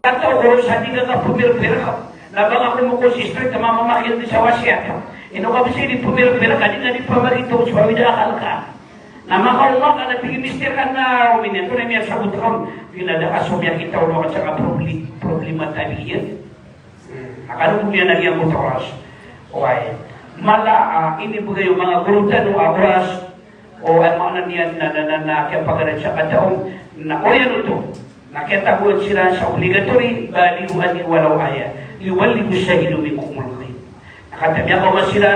Kata ko sa di ka pumir-pira ka. Labang ako mo konsistent ka mamamakil din sa wasiat. Ino ka kasi di pumir-pira ka, di nga di pamarito sa pamidakal ka. Na makauwa ka na tigimister ka na uminento na niya sabot ka. Pinada ka sumya kita ulo ka sa problema tabi yan. Akano mo yan nagyang oras. Okay. Mala, ini po kayo mga gurutan o oras o ang mga niyan na kaya sa kataong na o yan ito. Nakitabuan sila sa obligatory balihuan ni walaw aya. Iwaligo siya ilumi kumulkin. Nakatamya ko sila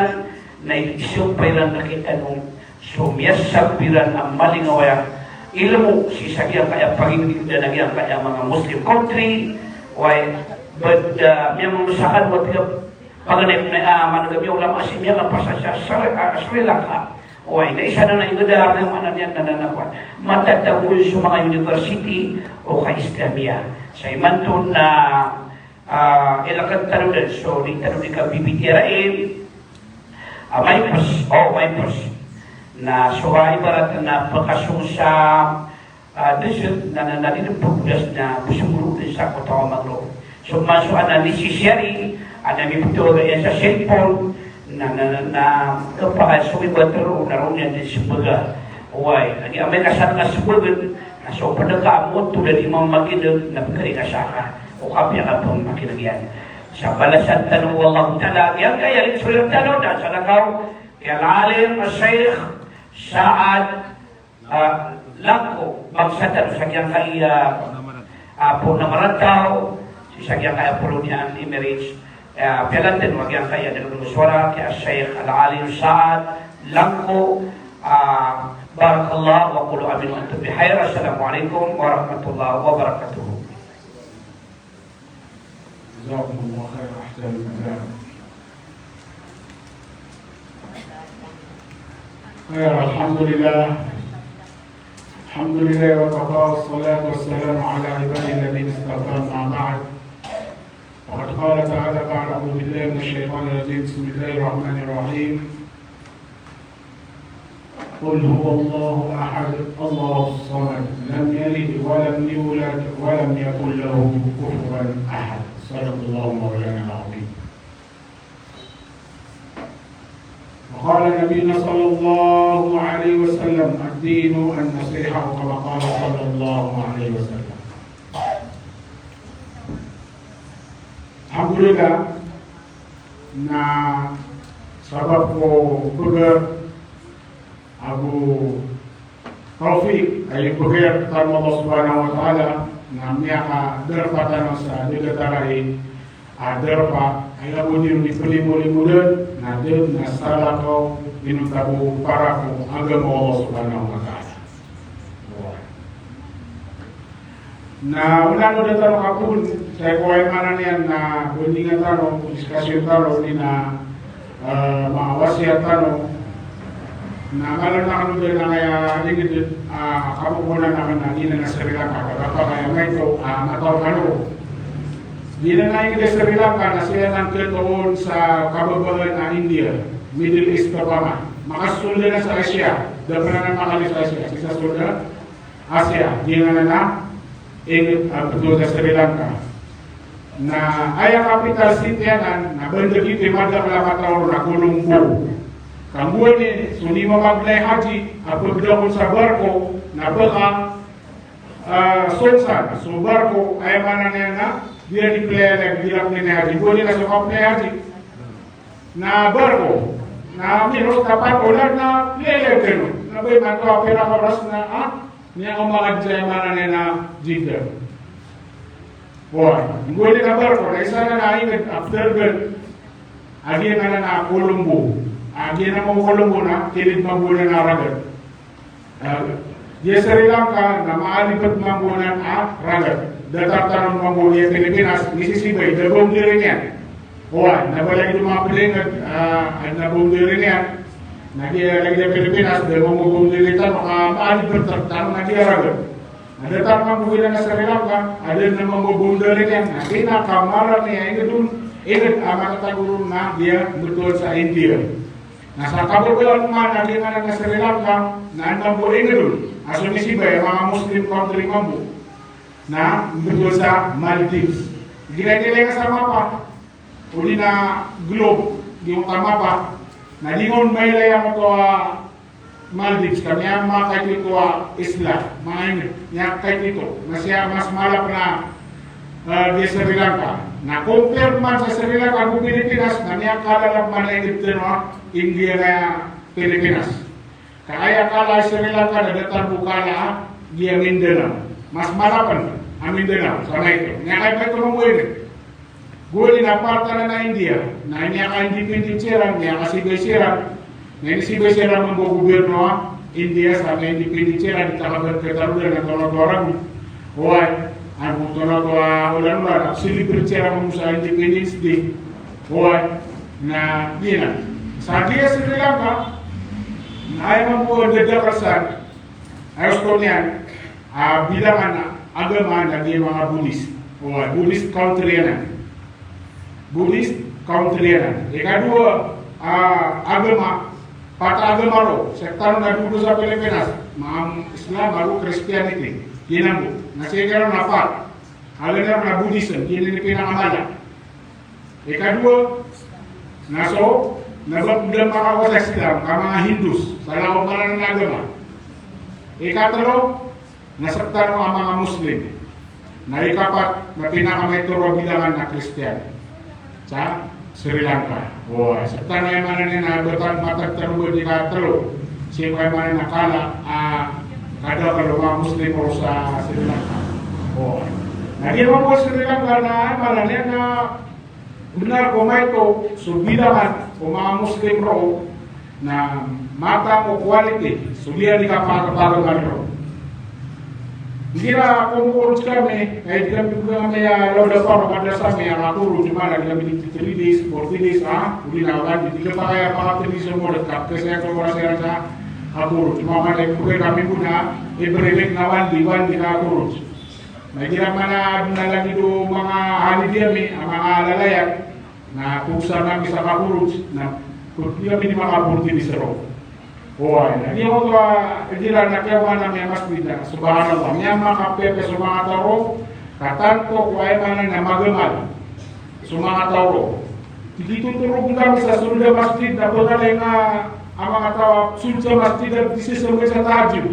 na itisyung pailan nakita nung sumiyas sa piran ang malingawaya. Ilmo si sagyang kaya pag-ibig na nagyang kaya mga Muslim country. Why? But may mga masakan mo pag-anip na managam yung lamang asimya na pasa sa Sri Lanka. Why? Na isa na naingadar ng mga niyan nananakuan. Matatagul sa mga university o ka-Islamia. Sa imanton na ilakad talunan. So, di talunan ka bibitirain. May pas. Na suway barat na pagkasong sa desert na naninapugdas na pusumuro din sa kotawa maglo. So, masuan na necessary, may pito sa cellphone, na kapag-sumibatero na rin yan sa baga. Uway, may kasal nga sa baga, na so padagkamot tulad yung mga maginag na pagkari na saka, o kapya ka pang makinagyan. Sa balasan tanong, wallahu ta'ala, yan kaya rin sulang tanong, na sa lakaw, kaya lalim, Sheikh Saad Langko, magsatan sa kiyang kaya po na marantaw, sa kiyang kaya po niya ang Emirates, Pialantin, wag yan kaya ng lumuswara kaya Sheikh Al-Alim Saad Langko. Barakallah wa qulu amin wa antum bihair. Assalamualaikum warahmatullahi wabarakatuh. Jazakumullah khair ahsan al-kalam. Alhamdulillah. Alhamdulillah wa kafa wassalatu wassalamu ala ibadihi alladhina istafa ma ba'd. وقد قال تعالى بعد أعوذ بالله من الشيطان الرجيم بسم الله الرحمن الرحيم قل هو الله أحد الله الصمد لم يلد ولم يولد ولم يكن له كفوا أحد صدق الله مولانا العظيم. وقال نبينا صلى الله عليه وسلم الدين النصيحة كما قال صلى الله عليه وسلم. Alhamdulillah na sabab ko beger Abu Taufik ay beger karena Allah Subhanahu wa taala na miaka derpatan sa degatarai derpa ay abo din di pelimulimudan na dem na sala ko minutabu para ko agama Allah Subhanahu wa taala. Na wala no data kapun saya kuai mana niyan na bundingan tano diskusyon tano ni na mawasiat tano na kalau na kanu din na kaya ligid kamu ko na na ina na Sri Lanka kapag kaya may to ataw kanu dina na ina Sri Lanka na sila nang ketoon sa kababagan na India Middle East pa makasulda na sa Asia dapat na makalis sa Asia sa sulda Asia dina na ingin betul sa Sri Lanka na ayang capital city yan na benda kita madam lama tahun na Colombo kamuan ni suni mamaglay haji apabila sa barko na baka sonsan so barko ay mana niya na dia di play dirap ni haji boleh na sa play haji na barko na minus kapan ular na play kenu na bay manto apera oras na niya ang mga dyan mana na jika. Wah, gue di kabar ko na isa na naingit after that. Agi na na Colombo. Agi na mo Colombo na kilid mabunan na ragat. Di Sri Lanka na maalipat mabunan ragat. Datar tanong mabunan Pilipinas nisisibay dabong diri niya. Wah, nabalagi yung mga pilingat nabong diri niya. Lagi Pilipinas dia mau dilihat maali bertarung lagi raga. Ada tarung bulan Sri Lanka, ada nama mau dari yang nanti nak kamar ni yang itu ingat amat tagurun na dia betul sa India. Nah sa kabulan mana dia na Sri Lanka, na anda boleh ingat dulu. Asal misi bayar mga Muslim country mampu. na betul sa Maldives. Ginagilay sa mapa, uli na globe, yung mapa, na dingon may layang ito Maldives, kami ang mga kahit ito isla, mga niya kahit ito, na siya mas malap na di Sri Lanka. Na compare man sa Sri Lanka ang Pilipinas, na niya kalalap man na India na Pilipinas. Kaya kala Sri Lanka na datar bukala dia Mindanao. Mas malapan ang Mindanao sa ito. Niya kahit ito mong gue na parta na India. Na niya ka independent sirang, niya ka sibay sirang. Ngayon sibay sirang ang gobyerno India sa independent sirang. Itakabat katarulan ng orang-orang. Huwag. Ang punto na ito ulan-ulan. Celebrate sirang mo sa Independence Day. Huwag. Na yun. Sa dia Sri Lanka, ayaw mo ang dadarasan, ayos ko niyan, bilangan agama na di mga Buddhist. Buddhist country yan. Buddhist country yan. Ikadua, agama, pata agama ro, sektan na dulu sa Pilipinas, mga Islam, baru Christianity, ginambo. Nasigaro na pat, agama na Buddhism, ginini pinangamala. Ikadua, naso, nabagdang mga kota Islam, ka mga Hindus, sa laong ng agama. Ikatalo, nasaktan ang mga Muslim. Na ikapat, na pinakamayturo bilangan na Kristiyan sa Sri Lanka. Saktan na yung mga ninabatan matagtarubo di katalo. Siya kayo mga nakala, kada kalo mga Muslim o sa Sri Lanka. Naging mo Sri Lanka na malanin na benar ko may ito, subilangan o mga Muslim ro na mata mo quality, subihan di ka pagkapagangan ro. Hindi na kumukurot kami, kahit kami kami lauda pa pada sa may nakuro, di mana kami di 3 days, 40 days, uli na agad, hindi ka pa kaya pakatilisyon mo dekat, kasi ako wala siya sa akuro. Cuma kami muna, every week na 1 di ka akuro. May ginaman na nalang ito mga halidiami, ang mga lalayan, na pusa namin sa kakurot, na kung kami di makapurti di saro. Hindi ako hindi lang nakiyawan namin ang masjid na subhanallah. Niya makapepe sa mga tao, katanto ko ay manan na magamal sa mga tao. Hindi tuturog kami sa sunod na masjid na pagkalay nga ang mga tao sunod sa masjid at disisumay sa tahajud.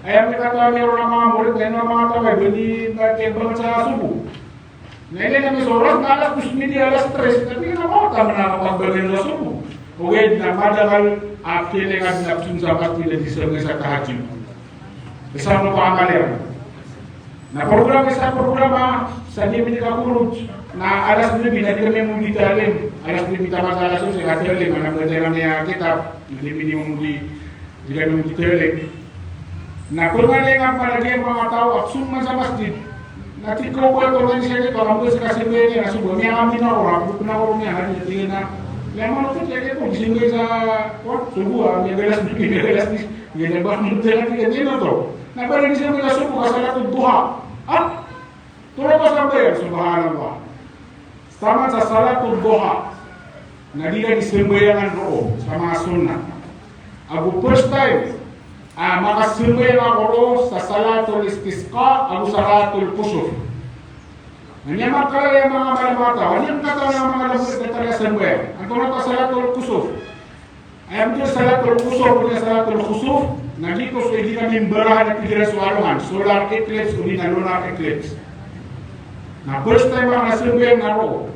Ay ang katawa meron ang mga murid, ngayon ang mga tao ay hindi nakiyabangan sa subo. Ngayon namin soras na alas 2 alas 3, tapi na ako tama na nakapagbalin sa subo. Uwed na madagal pilingan na sunsabat nila di sa tahajud. Kasama pa ang malera. Na programa sa programa sa Dimi Kakurut na alas 9 na di kami mong ditalim. Alas 9 tama sa alas 11 at 11 manang ganda niya kitab. Hindi mo di kami mong ditalim. Na kurmalingan palagi ang mga tao at summan sa masjid. Natikaw ko ito rin siya dito. Ang doon sa kasimbe niya na subo. May amin na orang. Bukun na orang niya. Tingin na lemon itu jadi kok disinggung sa subuh ya belas ni ya bah mudah ni dia tu na baru di sini subuh salatul duha turun pas sampai subhanallah sama sa salatul duha na dia disembayangan roh sama sunnah aku first time maka sembayangan roh sa salatul istisqa aku salatul kusuf. Ini makala yang mga malamata, ini ang katawa ng mga labos na talaga sembayan. Ang tunod sa salatul kusuf. Ayam dia salatul kusuf, punya salatul kusuf. Na dito so hindi kami berahan at pilihan sa walungan. Solar eclipse, hindi na lunar eclipse. Na first time ang nasembayan na ro.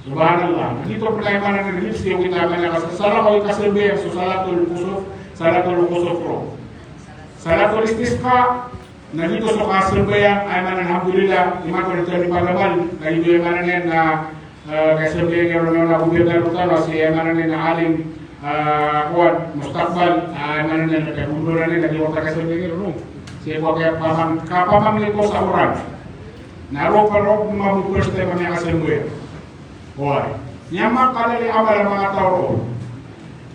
Subhanallah. Dito po tayo man ang eclipse, yung kita man na kasasara ko yung kasembayan sa salatul kusuf ro. Salatul istisqa. Na dito sa kasembayan ay man alhamdulillah lima ko nito ni pagabal ay ito yung manan na kasembayan yung na gobyerno talo si manan na alim kuat mustakbal ay manan na kabuduran na di wata kasembayan no si ko kaya kapamang liko sa oran naro pa ro mabukos tayo mga kasembayan hoy nyama kalali amal mga tao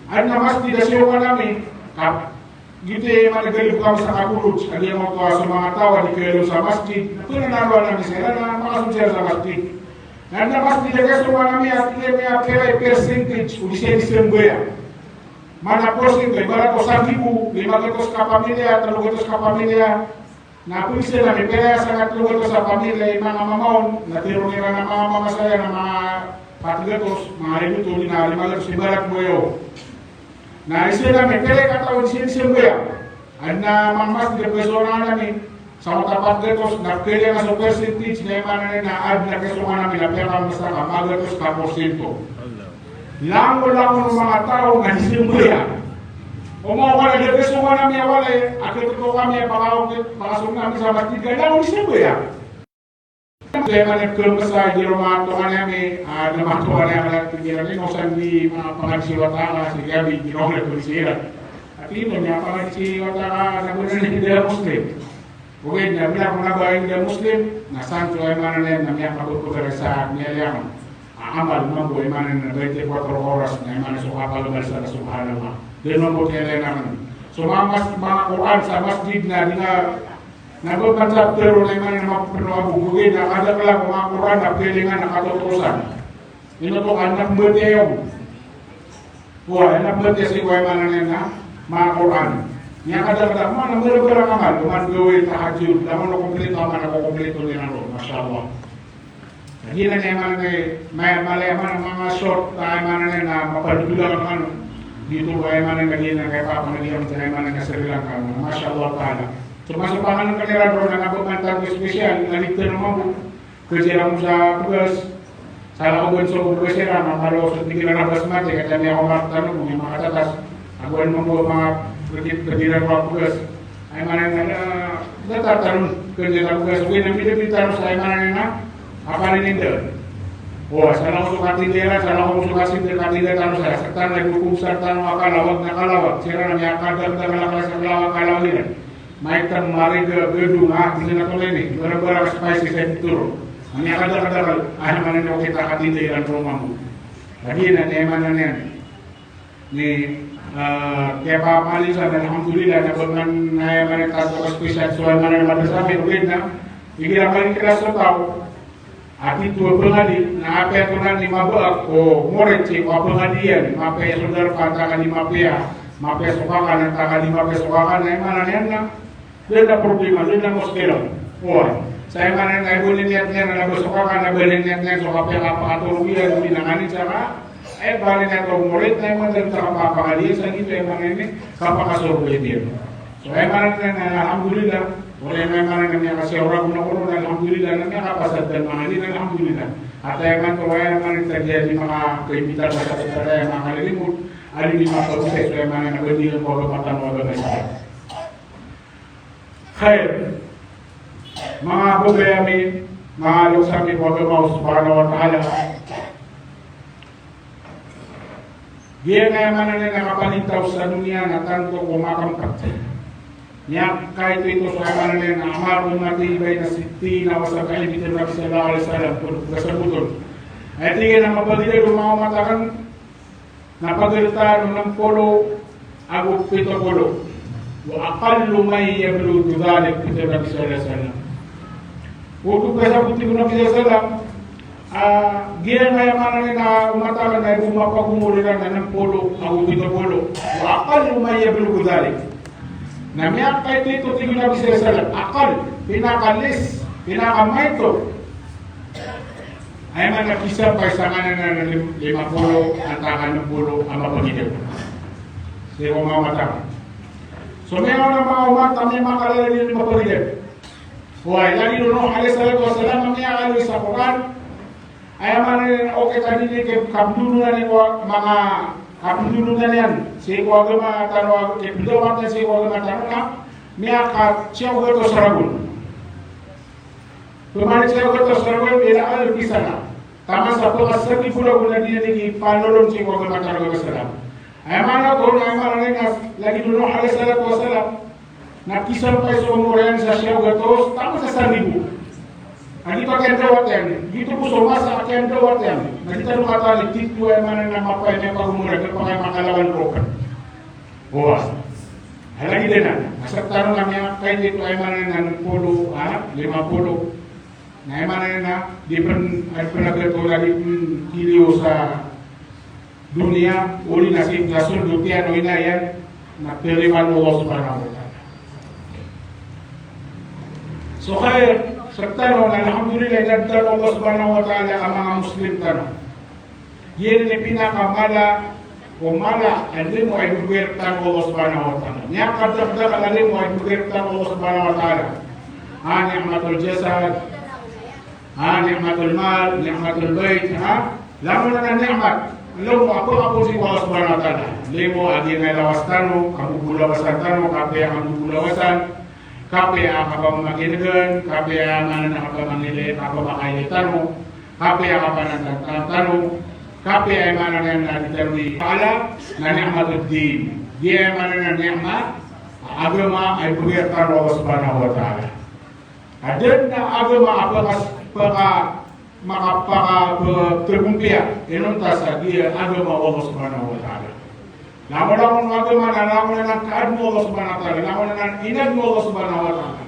at na masjid siya kami gitu yung managalip kami sa kakulot, hindi mo ko sa mga tawa, di kayo sa masjid, pinanaruan namin sila na makasunsya sa masjid. Na masjid na kaso namin at kaya may percentage, uli siya disembuya. Mana porsin, kaya bara ko 1,000, 500 ka pamilya, 300 ka pamilya, Na pulis na may kaya sangat lugar ko sa pamilya, mga mamaon, natiro nila ng mga mamasaya ng mga patigatos, mga ributo, na limagas ibarat mo yun. Na isa na may kaya katawin sinsim ko yan. At na mamas, depresyon namin, sa mga patigatos, na kaya nga sa percentage na yung mga na-add na kesungan namin, na pera masa ka, magatos ka porsyento. Lango-lango ng mga tao, nga sinsim ko yan. Umawa na dito semua namin awalay, akhir itu kami pakasok namin sa matiga na ulisin ko ya. Kaya man kalau sa Jeroma to kami, naman to kami ang tingin ni nosan di mga pangasiwata ka si Gabi ginole ko siya. At ito niya pangasiwata ka na gusto ni dia Muslim. Bukid niya bila kung nabayin dia Muslim, na santo ay manan na niya pagkukuha sa niya yang amal mambo ay manan na 24 oras na manan suka kalubal sa subhanallah. Then membuatnya naman. So mga Quran sa masjid na nagpapansap pero na yung mga pinabugugin na kada ka lang mga Quran na pilingan nakatutusan. Ito po anak bertia yung. Wah, anak bertia si Kuya Manan na mga Quran. Niya kada mana meron amal, duman gawin tahajud, naman na kompleto man ako kompleto din ano, masyaallah. Hindi na niya may malaman ng mga short tayo manan na mapadudulang ano. Dito kaya man ang naging kay Papa naging kaya man ang Sri Lanka, masyaallah taala. Termasuk pangalan kanila ron ang nagpapantag espesyal, naligtan naman po. Kasi lang sa tugas, sa lakabon sa tugas sila, makalo sa tingin na nabas mati, kaya niya ako makatanong kung yung makatatas. Aguan mo po mga kadiran mga tugas. Ay man ang natatanong, kasi sa tugas, huwag nang pinapitaro sa ay man ang apa rin hindi. Wah, sana untuk katidera, sana untuk kasih katidera tahu saya. Sekarang lagi hukum serta kalawak na kalawak. Sira na niya kadang kalawak sa kalawak ini. Mai mari ke gedung di sana tole ini. Bara-bara spicy saya turu. Niya kadang mana nak kita katidera rumahmu. Lagi na niya mana niya. Ni kaya Pak Ali sa alhamdulillah na dengan na mana tato spesial soal mana madrasah berbeda. Ikira paling keras tahu. Ati tua pengadi, na apa yang tunan lima buak, moreci, apa pengadian, apa yang saudara katakan lima pia, apa yang sokakan, katakan lima pia sokakan, na mana niatnya, dia ada problema, dia ada muskilah. Wah, saya mana yang boleh niatnya, na sokakan, na boleh niatnya, sokakan apa atau rupiah, binangan cara, balik niat murid, na mana dari apa kali, saya gitu yang mana ini, kapal kasur boleh dia. So, mana alhamdulillah. Oleh memang yang kasih orang guna-guna alhamdulillah namanya kapasat dan mahali alhamdulillah. Atau yang kawaya yang terjadi maka keimitan masyarakat yang akan dilimut ada di masa proses yang mana berdiri kalau mata warga besar. Khair. Mga bugayami, mga luksami warga mau subhanahu wa ta'ala. Dia yang mana nakapalintaw sa dunia na tanto kumakampat. Yang kait itu soalan yang amar umati baina sittina wa sab'in bi Nabi sallallahu alaihi wasallam tersebut. Ayat ini nama bagi rumah matakan napagalitan ng polo agu pito polo. Wa aqallu may yablu dzalik bi Nabi sallallahu alaihi wasallam. Untuk bahasa putih Nabi sallallahu alaihi wasallam dia yang mana na umatakan na rumah pagumuliran ng polo agu pito polo. Wa aqallu may yablu dzalik. Namanya apa itu tinggi Nabi SAW akal, pinakalis, pinakamaito. Ay man nakisa paisangan na 50 at 60 ang mapagidip. Sino mga mata. So meron ng mga umat kami makalala din mapagidip. Huwag lagi Nuh alaihi salatu wasalam ang niya sa Quran. Ay man okay tadi ni kabdulu na ni mga kapdulu na yan. Si agama tanwa ke bidawat si agama tanwa niya ka siya to saragul. Tumani siya to saragul ila al kisana. Tama sa pagkasaki pula guna dia ni panolong si agama tanwa salam. Ay mana ko na mana lagi Nuh alaihi salatu wasalam na kisah pa sa umuran sa siya to tama sa sandibu. Adi pakai dawat yan. Gitu po so masa pakai dawat yan. Nakita nung kata litit ko ay mana na mapay niya pag-umura at pakai makalawan ko ka. Wah. Ay lagi din na. Asa tanong lang niya kay dito ay mana na 50, 50. Na ay mana na di ay panagato lagi kiliyo sa dunia. Uli nasib nasun dutia no inayan na pilihan mo Allah subhanahu wa ta'ala. So kaya sa tanong, alhamdulillah, nagtanong Allah subhanahu wa ta'ala ang mga Muslim tanong. Yan ay pinakamala o mala, alin mo ay bugirtan Allah subhanahu wa ta'ala. Niya kadagdag alin mo ay bugirtan Allah subhanahu wa ta'ala. Ni'matul jasad, ni'matul mal, ni'matul bait, lamo na na ni'mat. Alam mo, ako si Allah subhanahu wa ta'ala. Limo, adi ngay lawas tanong, kamugulawasan tanong, kape ang kamugulawasan, kape ang kapamaginagan, kape ang kapamangili, kapamakailitan mo, kape ang kapanantanong, kape ay mana na diterwi pala na ni'matud din. Dia mana na ni'mat, agama ay bugirtan Allah subhanahu wa ta'ala. Adan na agama makapaka-terkumpia, inunta sa dia agama Allah subhanahu wa ta'ala. Namun agama na namun na kaadmo Allah subhanahu wa ta'ala, namun na inad mo Allah subhanahu wa ta'ala.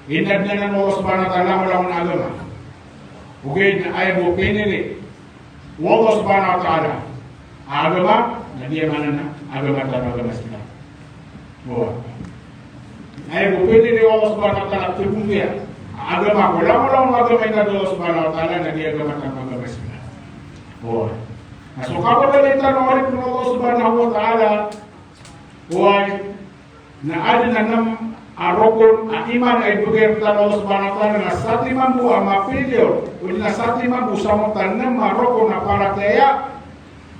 Inad na Allah subhanahu wa ta'ala, namun agama. Ugay na ay mo pinili. Allah subhanahu wa ta'ala. Agama, na dia mana na agama tanong agama sila. Buwa. Ay mo pinili Allah subhanahu wa ta'ala terkumpia. Agama ko, lang agama ina Allah subhanahu wa ta'ala, na dia agama tanong agama sila. Buwa. So kapag tanong ulit ng Allah subhanahu wa ta'ala, huwag na adin na ng arokon ang iman ay bugir Allah subhanahu wa ta'ala na sa limang buwa mapilyo o na sa limang buwa sa mga ng marokon na parateya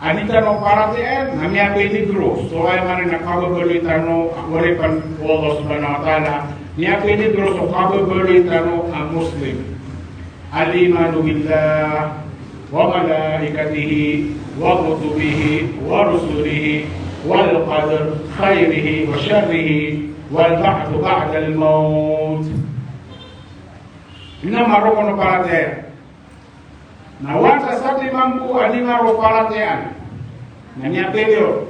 anita ng parateya na miya peligro. So ay man na kababaloy tanong wali pan Allah subhanahu wa ta'ala miya peligro so kababaloy tanong ang Muslim. Al-imanu billah wa malaikatihi wa kutubihi wa rusulihi wal qadar khairihi wa syarrihi wal ba'du ba'da al maut. Ina maroko no parate. Na wata sati mampu adinga ro paratean. Na nya telio.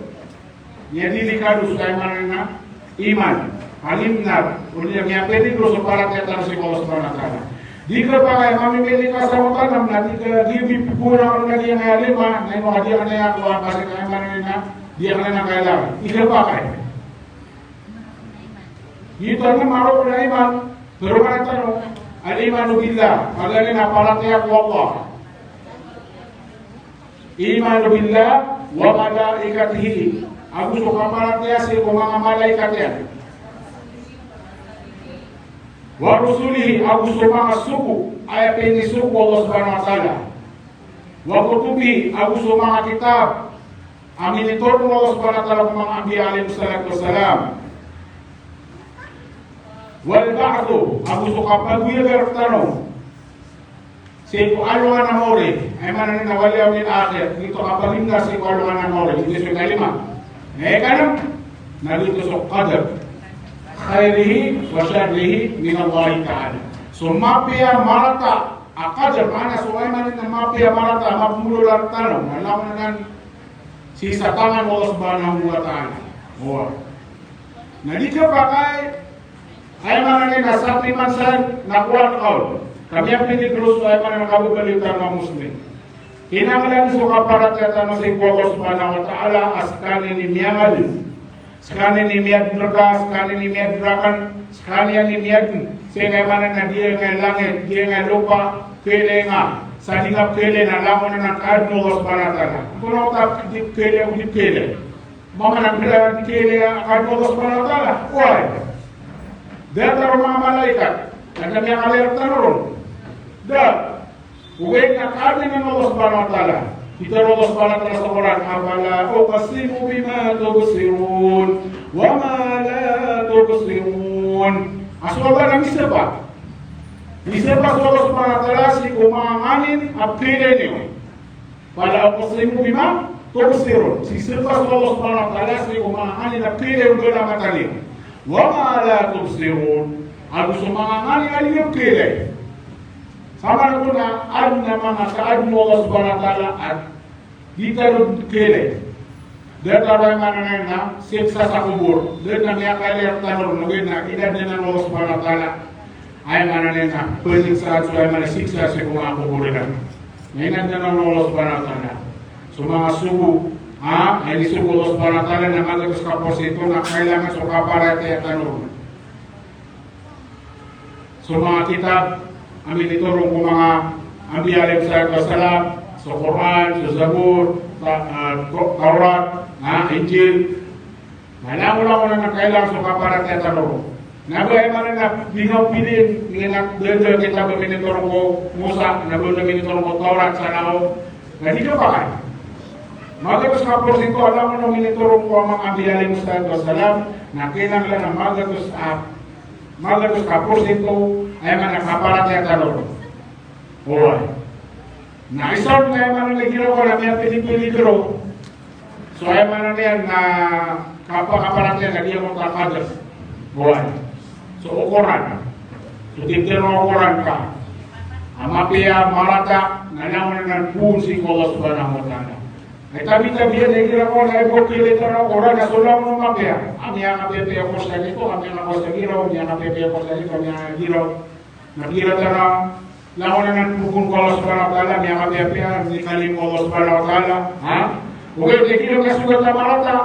Nya dili kadu sukai manana iman. Alimna ulia nya pedi ro so parate tan si Allah subhanahu wa ta'ala. Dika pa kami meli ka sa tanam na dika gibi pura on lagi yang alima na mo hadi ana ya ko kasi kay manana dia kana kailangan. Dika pa kay Itu na maro na iman, pero mana tanong, al-imanu billah, magaling na palataya ko Allah. Imanu billah wa malaikatihi. Ako so kapalataya sa mga malaikat yan. Wa rusulihi, ako so mga suku, ay pinisuko Allah subhanahu wa ta'ala. Wa kutubihi, ako so mga kitab, ang initor mo Allah subhanahu wa ta'ala kung mga ambiya alayhi salatu wassalam. Wal ba'du abu suka paguya bertano si ko alwa na mori ay manan na wali amin akhir dito kapalinga si ko alwa na mori dito sa kalima kanam na dito sa qadar khairihi wa syarrihi min Allah ta'ala so mapia marata akadar mana so ay manan na mapia marata mapmulular tanong alam na si satangan Allah subhanahu wa ta'ala na dito pakai ay mana ni nasa pimansan na kuwan kaul. Kami ang pinigruso ay mana nakabubalitan ng Muslim. Kinakalan so kaparat yata ng si Allah subhanahu wa ta'ala askani ni miyagal. Skani ni miyad nerga, skani ni miyad drakan, skani ni miyad. Sehingga mana na dia ngay langit, dia ngay lupa, kele nga. Sa lingap kele na lamon na nakad mo Allah subhanahu wa ta'ala. Kung tak di kele o di kele. Mama na kele akad mo Allah subhanahu wa ta'ala. Why? Data mga malaikat, na kami ang alerta noon. Uwing na kami ng Allah subhanahu wa ta'ala. Kita Allah subhanahu wa ta'ala sa Quran, Afala uqasimu bima tubsirun, wa ma la tubsirun. Aswala ng isa pa. Isa pa sa Allah subhanahu wa ta'ala, si kumanganin at pili niyo. Fala uqasimu bima tubsirun. Si isa pa sa Allah subhanahu wa ta'ala, si kumanganin at pili yung doon ang matali. Wama la tubsirun aku sumangani aliyem kele sama kuna adna mga kaadmo Allah subhanahu wa ta'ala at dito kele data ray manana na siksa sa kubur dito niya kaya tanong nugin na edad na Allah subhanahu wa ta'ala ay manana na penyiksa ay mana siksa sa kuma kubur na ngayon na Allah subhanahu wa ta'ala so mga suku ay disuko Allah subhanahu wa ta'ala na magagas kapos ito na kailangan so kaparate at tanong. sa mga kitab, amin iturong ko mga ambiyalim sa salam, sa Quran, sa Zabur, Taurat, Injil. Alam mo lang ko na kailangan sa kaparat na tanong. Nabay man na bingaw pilin, ngayon na kita biminiturong ko Musa, nabay na biminiturong ko Taurat sa nao. Hindi ka pa kayo. Magatos nga po sito, alam mo na biminiturong ko ang mga ambiyalim sa salam, na kinanglan na magatos ka po sito, ay man nakaparat na tanong. Huwag. Na-isort na yung mga nagiro ko na may pinipiligro. So ay man yan na kapakaparat yan, nagyan mo takagas. Buwan. So ukuran. So titiro ukuran ka. Amapia marata, nanaman ng punsi ko Allah subhanahu wa ta'ala. Ay tabi-tabi yan, nagira ko na ipokilita na ukuran na sulam ng mapia. Ang yan napepe ako sa dito, ang yan ako sa giro, ang yan napepe ako sa dito, ang yan giro. Nagira na lawan na ng pukong ko Allah subhanahu wa ta'ala, may akapiapia, hindi kalim ko Allah subhanahu wa ta'ala. Okay, dikilo ka sugat na marata.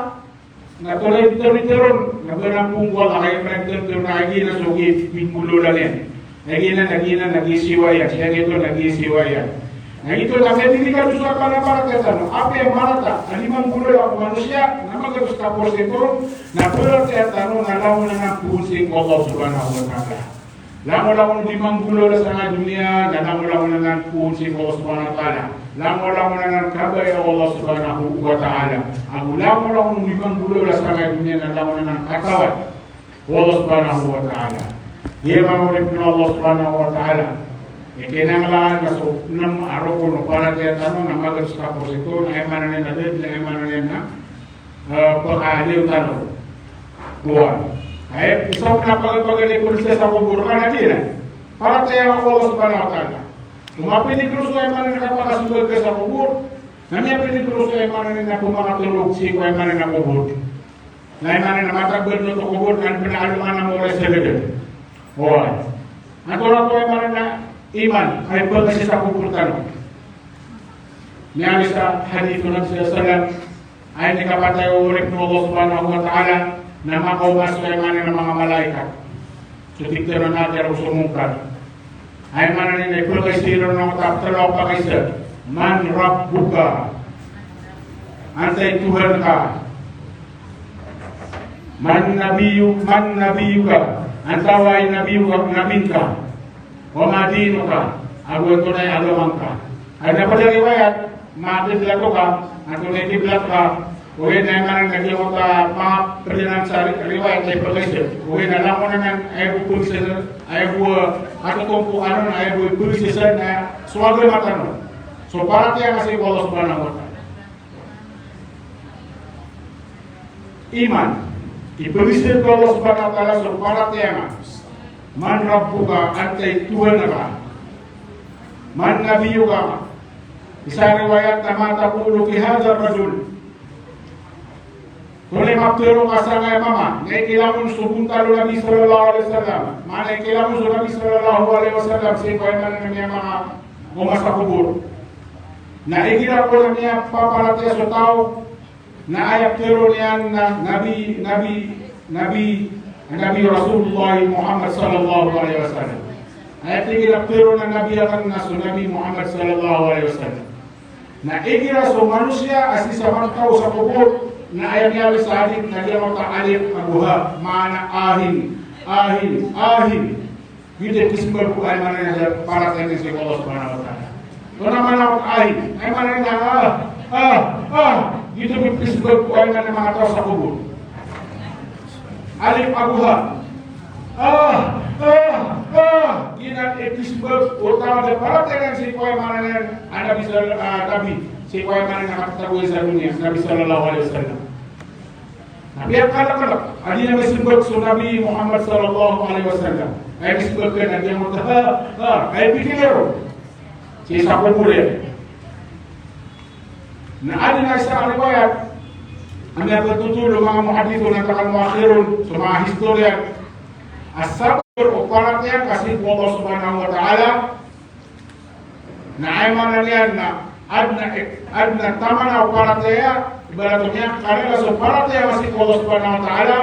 Natulay dito-ditoron, nagbanang punggol, kaya pinagdito na agina, so ipingulo lang yan. Nagina, nagisiwayan. Siya ito, nagisiwayan. Nagito na, may hindi ka gusto ka na marata. Api ang marata, alimang gulo ang manusia, na magagus ka po sito, na pulat siya tanong, nalaw na ng pusing ko Allah subhanahu wa ta'ala. Lamo-lamo limang gulo na sa dunia, lamo-lamo na ng pusing ko Allah subhanahu wa ta'ala. Lamo-lamo na ng kabay Allah subhanahu wa ta'ala. Ang lamo-lamo limang gulo na sa dunia, lamo na ng katawan Allah subhanahu wa ta'ala. Dia mamulip na Allah subhanahu wa ta'ala. Kinanglaan na so, nam araw ko no, para kaya tanong na magalos ka po sito, na emanan na din, na emanan na pag-aaliw tanong. Buwan. Ay, isang napagpagaling prinsesa sa kubur ka na din. Para kaya ako Allah subhanahu wa ta'ala. Umapinikrus ko ay manan na kapakasugal ka sa kubur. Namiya pinikrus ko ay manan na pumakatulog si ko ay manan na kubur. Na ay manan na matagbal no to kubur kan pinaaluman na mula sa legal. Buwan. Ang tulad ko ay manan na iman ay pagkasi sa kubur tanong. Niyari sa hadithu ng sallam ay nikapatay urip ng Allah subhanahu wa ta'ala na makaumas ay manan ng mga malaikat. So tigtero natin ang sumungkat. Ay manan ay pagkasi rin ng taptalaw pa kaysa. Man Rabbuka. Antay Tuhan ka. Man nabiyuka. Antaway nabin ka. Wamadino ka, agawin ko na yung agawang ka. Ay napalang iwayat, matiblato ka, at kung naitiblato ka, uwi na yung manang naglimot ka, mga perjalanan sa riwayat ay pagkaisip. Uwi na lang mo naman, ay bupulisan, ay atutungpo, ay bupulisan na suwagay matanong. So para tiyan kasi Allah subhanahu wa ta'ala. Iman, ipulisin ko Allah subhanahu wa ta'ala, so para tiyan Man Rabbuka antay Tuhan ka. Man Nabiyuka. Isang riwayat na matapulog ihadar rajul. Kung maptero ka sa ngay mama, ngay kilamon subuntalo Nabi sallallahu alaihi wasallam. Manay kilamon sa Nabi sallallahu alaihi wasallam sa ikaw ay manan niya mga umas sa kubur. Naikira ko na niya papalataya sa tao na ayap tero niyan na Nabi Rasulullah Muhammad sallallahu alaihi wasallam. Ayat igira pero na Nabi akan naso Nabi Muhammad sallallahu alaihi wasallam. Na igira so manusia asli sa martaw sa kubur na ayat niya sa hadith na dia mata alif abuha mana ahin. Gide kismar ko ay mana na para sa si Allah subhanahu wa ta'ala. To naman ako ahin. Ay mana na gide kismar ko ay mana mga tao sa kubur. Alif abuha. Ginan episbab utama dan para dengan si kau yang mana yang anda bisa Nabi si kau yang mana yang akan tahu sa dunia Nabi sallallahu alaihi wasallam. Nabi akal-akal adi Nabi sebut Nabi Muhammad sallallahu alaihi wasallam. Ay disebutkan dia mutah ay pikir si sapo boleh. Na ada nasa riwayat anda bertutur mga muhadithun at mga muakhirun sa mga historian as-sabr o paratyan kasi po Allah subhanahu wa ta'ala na ay manalian na adna tama na o paratya ibaratnya kanila sa paratya kasi po Allah subhanahu wa ta'ala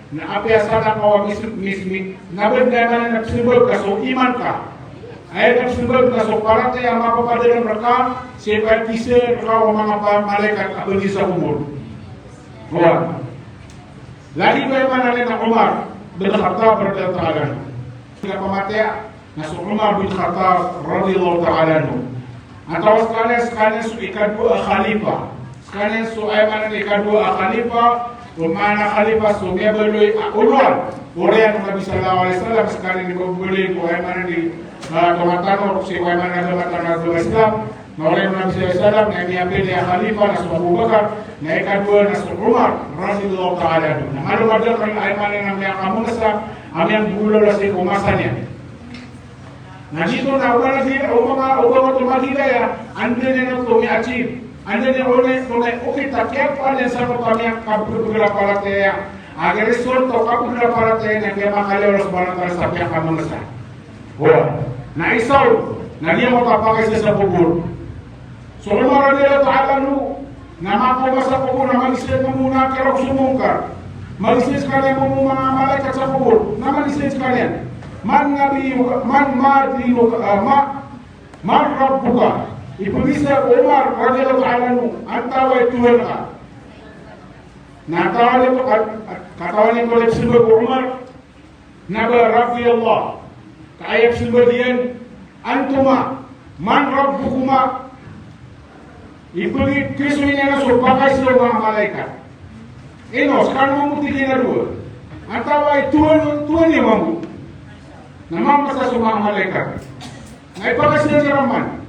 na apya sana kawa mismi na benda mana nagsimbol ka so iman ka ay nagsimbol ka so parate ang mapapadala mereka seperti kawa mga malaikat apa di sa kubur. Wah. Lagi bagaimana dengan Umar bin Khattab radhiyallahu ta'ala anhu. Jika pematnya Nasu Umar bin Khattab radhiyallahu ta'ala anhu. Atau sekalian su ikan dua khalifah. Sekalian su ayman ikan dua khalifah. Umana khalifah su dia belui ulwan. Orang Nabi sallallahu alaihi wasallam sekalian dibeli ku ayman di Tomatano si ayman agama Islam. Oleh Nabi sallallahu alaihi wasallam yang diambil dia khalifah Nasu Abu Bakar. Na ikadua Nasu Umar radhiyallahu ta'ala anhu. Na malu ada kan ayman yang namanya kamu nasa yang bulo la si kumasannya. Na dito na wala dia umama tumadila ya ande na to mi achieve. Ande ne ole okay takya pale sa kami kapugula palate ya. Agar sol to kapugula palate na dia makale oras barang sa pia kamu nasa. Wah. Na isaw na dia mo papakai sa bubur. So Umar radhiyallahu ta'ala anhu nama ko sa kubur na malisit mo muna kaya sumungkar. Malisit kalian mo mga malaikat sa kubur. Na malisit kalian. Man nabiyuka, man madinuka, man rabbuka. Ibulisa Umar radhiyallahu ta'ala anhu antawai Tuhan ka. Natawali ko katawali ko lep silba ko Umar naba Rabbi Allah. Kayap silba diyan antuma man rabbukuma. Ibuli Kristo niya na so pakai sila mga malaikat. Enos, sekarang mau tiga dua. Antawai Tuhan ni mampu. Namam sa sumang malaikat. Ngay pagkasya sa raman.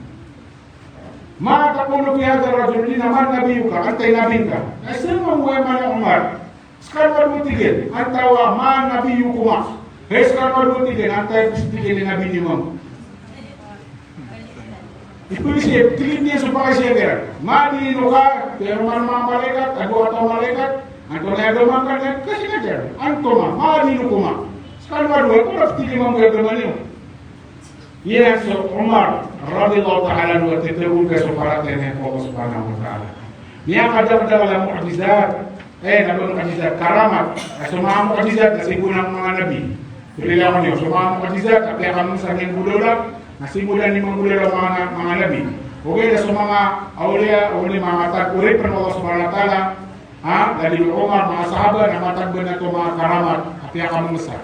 Makapulo kaya sa rajul ni naman nabiyo ka, antay nabing ka. Ay sila mamuhay man ang Umar. Sekarang mabutigin, antawa man nabiyo kuma. Hey, sekarang mabutigin, antay kustigin ni nabi ni mampu. Ipuli siya, tigil niya sa pagkasya kaya. Madino ka, pero man mga malaikat, ado atau malaikat, anto na agama ka na, kasi na dyan. Anto ma, madino kuma. Kalau dua itu harus tiga mampu bermaniu. Ia Umar radhiyallahu ta'ala anhu tertebul ke separatnya Allah Subhanahu wa ta'ala. Ia kadang dalam mukjizat, dalam mukjizat karamat, semua mukjizat nasi gunang mga nabi. Berilah ni semua mukjizat tapi akan sangin budola, nasi bulan ni mengbudola mga nabi. Oke, semua aulia mga mata urip Allah Subhanahu wa ta'ala. Dari Umar mga sahabat na matag benar to mga karamat, tapi akan besar.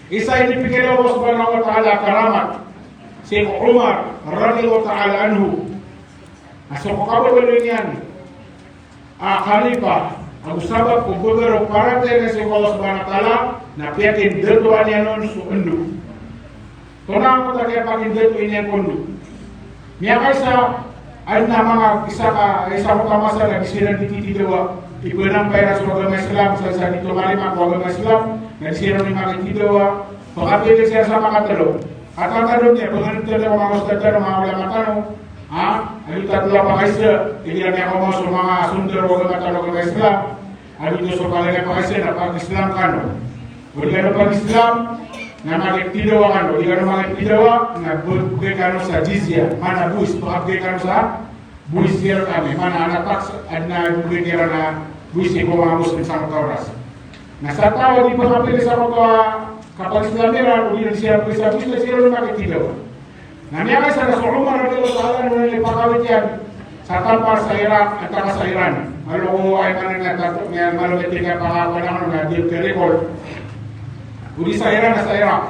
Isa ini pikir Allah Subhanahu wa ta'ala karamat Syekh Umar radhiyallahu ta'ala anhu. Asal kau berlian khalifah Abu Sabab kubur parate na Syekh Allah Subhanahu wa ta'ala na piakin datuan yan nun su undu. Tunang ko tayo pakin datu inyan undu. Miya kaysa ay na mga isa ko kamasa na bisiran dititidawa. Ipunang pera sa agama Islam sa dito malima ko agama Islam na disira ni makikitawa pagkapit siya sa makatalo at ang tanong niya pagkakita ng mga ustadya ng mga ulama tanong ay tatlo pa kaisa ilan niya ko sa mga sundar o agama tanong agama Islam ay ito sa kalaga pa kaisa na pag-Islam kano o di ka pag-Islam na makikitawa kano di ka na makikitawa na bugay kano sa jizya mana buis pagkakit kano sa buis siya kami mana anak taks at na bugay kira na buis ko mga muslim sa Tauras. Nasa tao di pagkapili sa mga kapal Islamira o di siya buis siya rin makikitawa. Nangyari sa Nasu Umar radhiyallahu ta'ala anhu na ipakawit yan sa tampar sa Iraq at sa Iran. Maluko ay mananatato niya malumit nga pangapanahon na di record. Udi sa Iran na sa Iraq.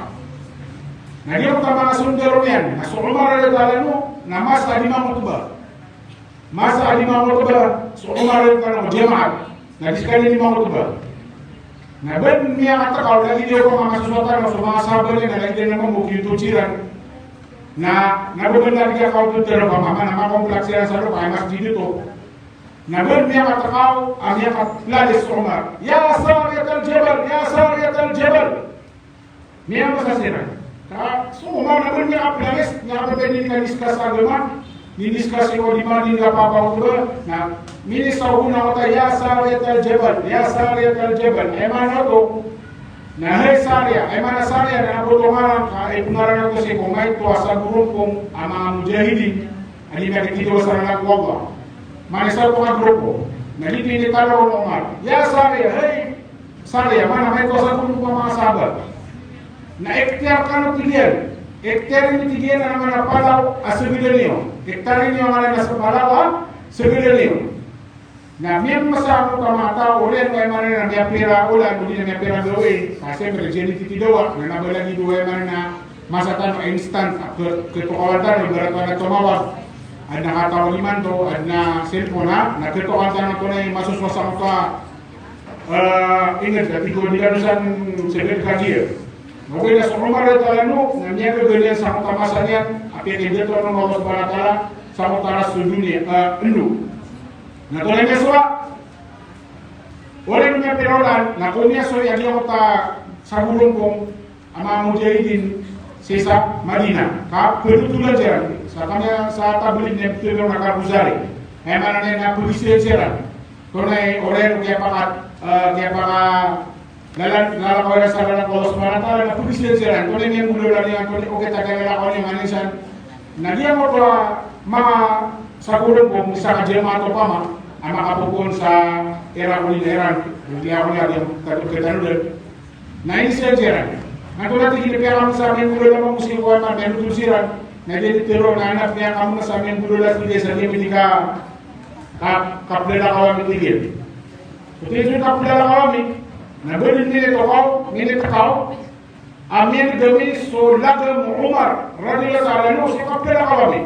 Nagyok ka mga sundero niyan. Nasu Umar radhiyallahu ta'ala anhu na masa 5 mutuba. Masa 5 mutuba. Nasu Umar radhiyallahu ta'ala anhu jemaat. Nadiskali 5 mutuba. Na ben niya katakal lagi dia ko mga suswatan o mga sabar niya na lagi din naman bukyo tuciran na nabaganda dia kau tu terus mama nama kompleks yang selalu pakai masjid itu. Na ben niya katakal niya katlalis Umar ya sariyat al-jabal niya masasiran so Umar na ben niya katlalis niya katlalis niya diskus agama diskus ko di mana nggak apa-apa udah nah ini sahuna kata ya sariyat al-jabal emana to na hai sarya emana sarya na botongan ka ipunara ko si kumay to asa gurung kong ama mujahidin ali ka dito sa nang wala manisa ko ang grupo na dito ni talo Umar ya sarya hey Saya mana may kosa kung mga sahabat. Na ektiar kano tigyan. Ektiar ini tigyan na naman napalaw asubilo niyo. Ektiar niyo nga na sa palaw asubilo niyo. Na miyang masako kamata ulen kay man na niya pera ulan kung di na niya pera gawin. Kasi berjeni titidawa na nabalagi duwe man na masatan instant ketukawan berat na tumawag. Ad nakatawagiman to, ad na cellphone ha, nakitukan na to na yung masuswasang ka ingat at ikaw di ka nusan sebet kagir. Mungkin na sa Umar at alano, na niya kagalian sa kutamasan yan, at yung dito ng Allah Baratala sa kutaras sa dunia, endo. Na to na niya suwa, wala niya pirolan, na kung niya suwa, yan yung sa gulong kong ama mujahidin sa Madinah, ka penutulan jalan. Sa kanya sa tablet niya betul nak buzari. Mana na polisi jalan. Tunai orang kaya pakat dalam orang salah kalau semua orang na polisi jalan. Tunai yang muda lagi yang tunai oke tak kaya orang yang manisan. Nah dia mau mga sa gulong kung sa jemaah atau pama, ama kapupun sa era kulineran, dia yang ketanudel. Nah ini jalan. Nah kalau nanti kita kamu sa yang muda lama musim kuat mana yang tusiran. Na jadi tero na anak niya kamu sa amin bulola sige sa niya hindi ka kaplela kawami tigil. Kuti yung kaplela kawami, nabulin nila takaw, nila takaw, amin gami so lagam Umar, radiyallahu ta'ala no, si kaplela kawami.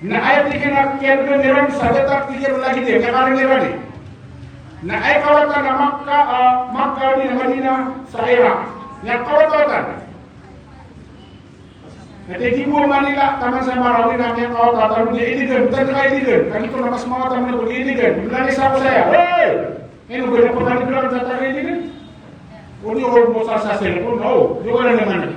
Na ayat ikin na kiyar ka niran, sadatak tigil lagi din, kakarin niran eh. Na ay kawatan na Makkah ni Madinah sa Iraq. Na kawatan. Nanti ibu Manila taman sa Marawi namin kau tahu dia ini kan, bukan terkait ini kan. Kami pernah pas mau taman itu ini kan. Bilang sama saya, hei, ini bukan pernah bilang tentang ini kan. Oh dia orang mau salsa telepon, oh dia orang mana?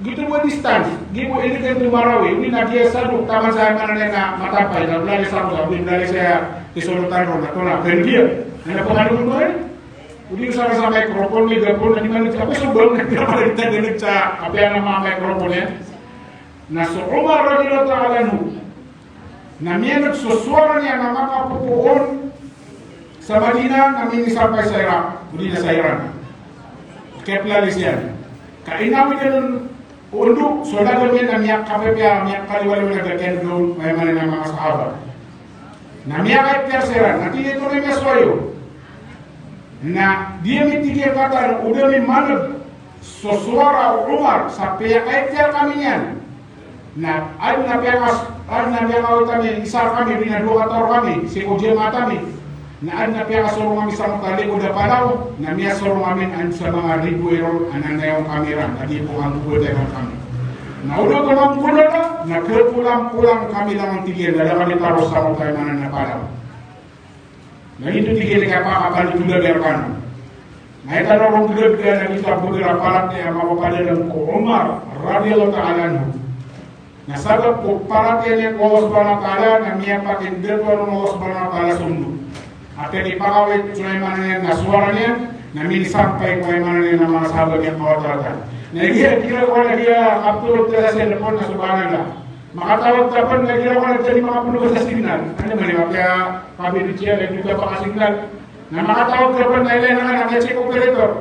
Gitu buat distance, gitu ini kan di Marawi. Ini nanti satu taman saya mana nak mata pai, dan bilang sama saya, bilang saya di Solotan Rona, tolak dan dia. Ada pengaruh kan? Udi usah sampai mikrofon, mikrofon, nanti mana apa sebelum nanti apa kita dengar apa yang nama mikrofonnya. Na sa Umar radiyallahu ta'ala anhu, na miya nagsusuara niya na makapupuon sa Madina na minisampay sa Iraq, udi na sa Iran. Keplalis yan. Kainawi niya nun undo, so lagan niya na miyak kapepya, miyak kaliwalaw na gaken doon, may mali na mga sahabat. Na miyak ay piyar sa Iran, nanti ito na miya swayo. Na dia mitigil kata, udah mi manag susuara Umar sa piyak ay piyar kami niyan. Nah, ada nabi kami isar kami bina dua kator kami si ujian mata kami. Nah, ada nabi suruh kami sama kali udah palau. Nabi suruh kami an sa mga ribu euro ananda yung kamera tadi po ang dengan kami. Nah, udah tulang pulang na pulang kami lang ang tigil dala kami taruh sama kayo mana na palau. Nah, itu tigil apa itu udah biarkan. Nah, itu orang gede na kita beberapa palatnya mau pada dalam Umar radhiyallahu ta'ala anhu. Na sabab ko paratiyan ng Allah subhanahu wa ta'ala na miya pakindil ko ng Allah subhanahu wa ta'ala sundo. At yung ipakawit Sulaiman niya na suara niya na minisampay ko yung niya ng mga sahabat niya kawataratan. Nagira ko na dia kaptulog sa cellphone na subhanallah. Makatawag dapat nagira ko na jadi mga puno sa signal. Ano ba niya? Kaya kabinit siya, nagduga pa ka signal. Na makatawag dapat na ilan na nag-check operator.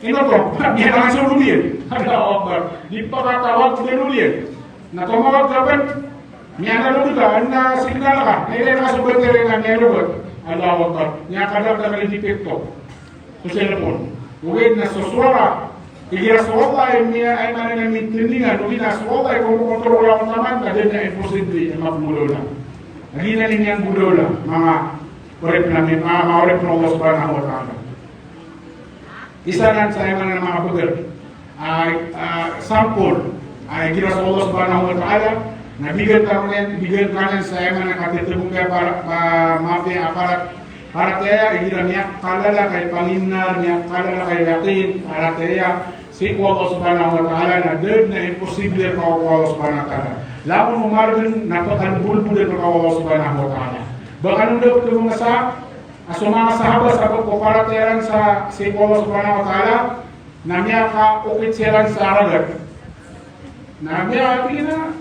Ino to, niya na sa lumiyan. Allahu Akbar. Di pa katawag sa lumiyan. Na tumawag dapat, niya na lumiyan, na signal ka. Na ilan na sa battery na niya lumiyan. Allahu Akbar. Niya kadang na kalidipit to. Sa cellphone. Uwid na sa suara. Igira sa Allah niya ay mana mitindingan. Uwid na sa Allah ay kung kontrol lang naman, kadang na imposible ay magmulola. Nagina niya ang bulola, mga urip namin, mga urip ng Allah subhanahu wa ta'ala. Isa na sa mga bagal ay sample ay gira sa Allah subhanahu wa ta'ala na bigyan kanan sa mga katitubong kaya para mafia aparat para kaya gira niya kalala kay panginar niya kalala kay yakin para kaya si Allah subhanahu wa ta'ala na derd na imposible ka Allah subhanahu wa ta'ala laban umargan napakalbulbul ka Allah subhanahu wa ta'ala baka daw ito mga sa mga sahabat sahabat ko para kaya sa si Allah subhanahu wa ta'ala na niya ka ukit siya sa aragat na niya na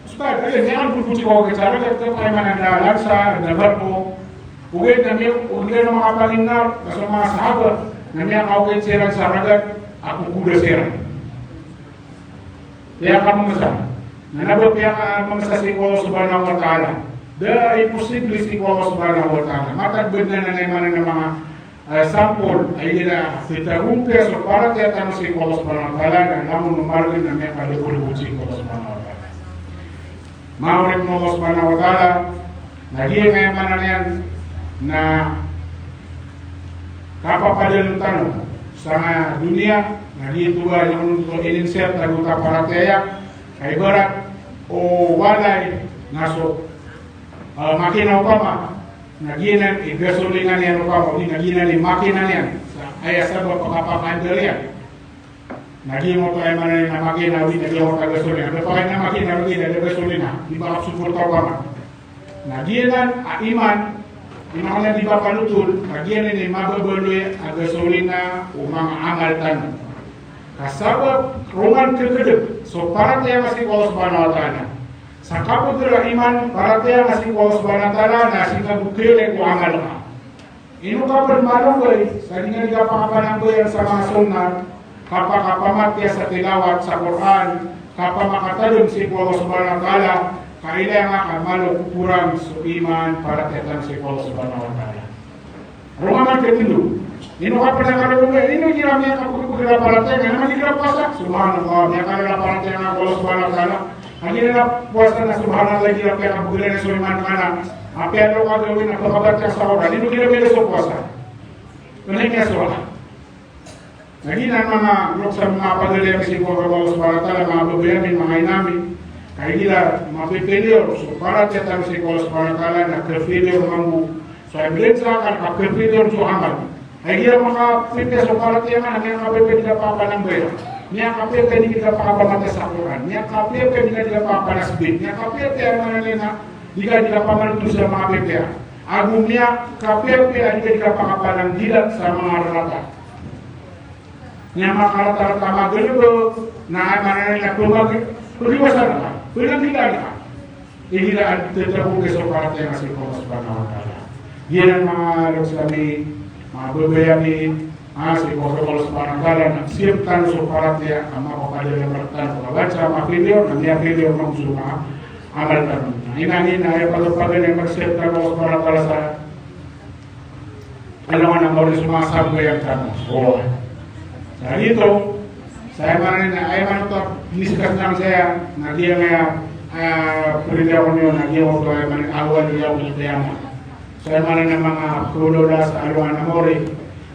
Ustaz, niya ang bulbul ko kay sa aragat kaya manandalan sa nabar ko Ugay na makapanginar sa mga sahabat na niya kaugay sirang saragat ako kuda sirang. Kaya ka mamasa. Nanabot kaya ka mamasa si Allah subhanahu wa ta'ala. Dahil posible si Allah subhanahu wa ta'ala. Matagbid na nanaymanan ng mga sampol ay nila interrumpe so para kaya tanong si Allah subhanahu wa ta'ala na namun numargin na may kalibulibul si Allah subhanahu wa ta'ala. Maulit mo Allah subhanahu wa ta'ala naging ngayamanan yan na kapapadalong tanong sa dunia naging tuwa yung ininsert na guta para kaya kay barat o walay naso makina upama naginan igasolingan yan upama di naginan ni makina yan ay asal pagkapakandal yan naging mo tayo manan na makina di naging mo tagasolina pero pagka na makina di naging gasolina di ba kapsuporta upama naginan iman imangan di ba panutul naginan ni mababaloy agasolina o mga amal tanong kasabab ruman kekedep so para tayo masih Allah subhanahu wa ta'ala sa kapag iman para tayo masih Allah subhanahu wa ta'ala na sinagukile ko amal ka ino ka permalungoy sa dingan ka pakapananggoy sa mga sunnah kapakapamatya sa tilawat sa Quran kapamakatadong si Allah subhanahu wa ta'ala kailangan ka malok kurang sa iman para tayo si Allah subhanahu wa ta'ala ruman kekedep ino ka pernah kalungoy ino jiramnya kapag parate nga naman dikira puasa subhanallah ya kala parate nga Allah subhanahu wa ta'ala hanya na puasa na subhanallah dikira kaya kabugila na Sulaiman kana apa yang lo gawin na pagkabat ka sa oras hindi dikira bela sa puasa kunay nga sola lagi na mga lok sa mga padalayang si Allah subhanahu wa ta'ala mga babayamin mga inamin kaya gila mapipiliyor so para tiyatan si Allah subhanahu wa ta'ala na kefiliyor mamu so ay bilensa kan ka kefiliyor so amal ay gira mga pipya so para tiyangan niya kapipya nila papanambaya niya kapipya nila papamata sa Quran niya kapipya nila papanasbid niya kapipya tiyangan nila nila pamaluto sa mga pipya agum niya kapipya nila pakapanang dilat sa mga rata niya makarata-rata magalibo na mana nila kuliwasan ka pinaghilan ka ihilaan tetrabuke so para tiyangan si Allah subhanahu wa ta'ala yan mga laksami mga babayamin si Allah subhanahu wa ta'ala nagsiaptan so para tiya ang mga kapadala bertan pagkabaca mga video nandiyan video ng suma amal tanong inanin na ay pagpapagal yung magsiaptan Allah subhanahu wa ta'ala sa alangan ng mga sumasabi yung tanong so sa dito saya manin na ay man ito niskas lang saya nandiyan nga perintah ko niyo nandiyan ko ay manin awan niya ko yung saya mana ng mga kulola sa aluan na mori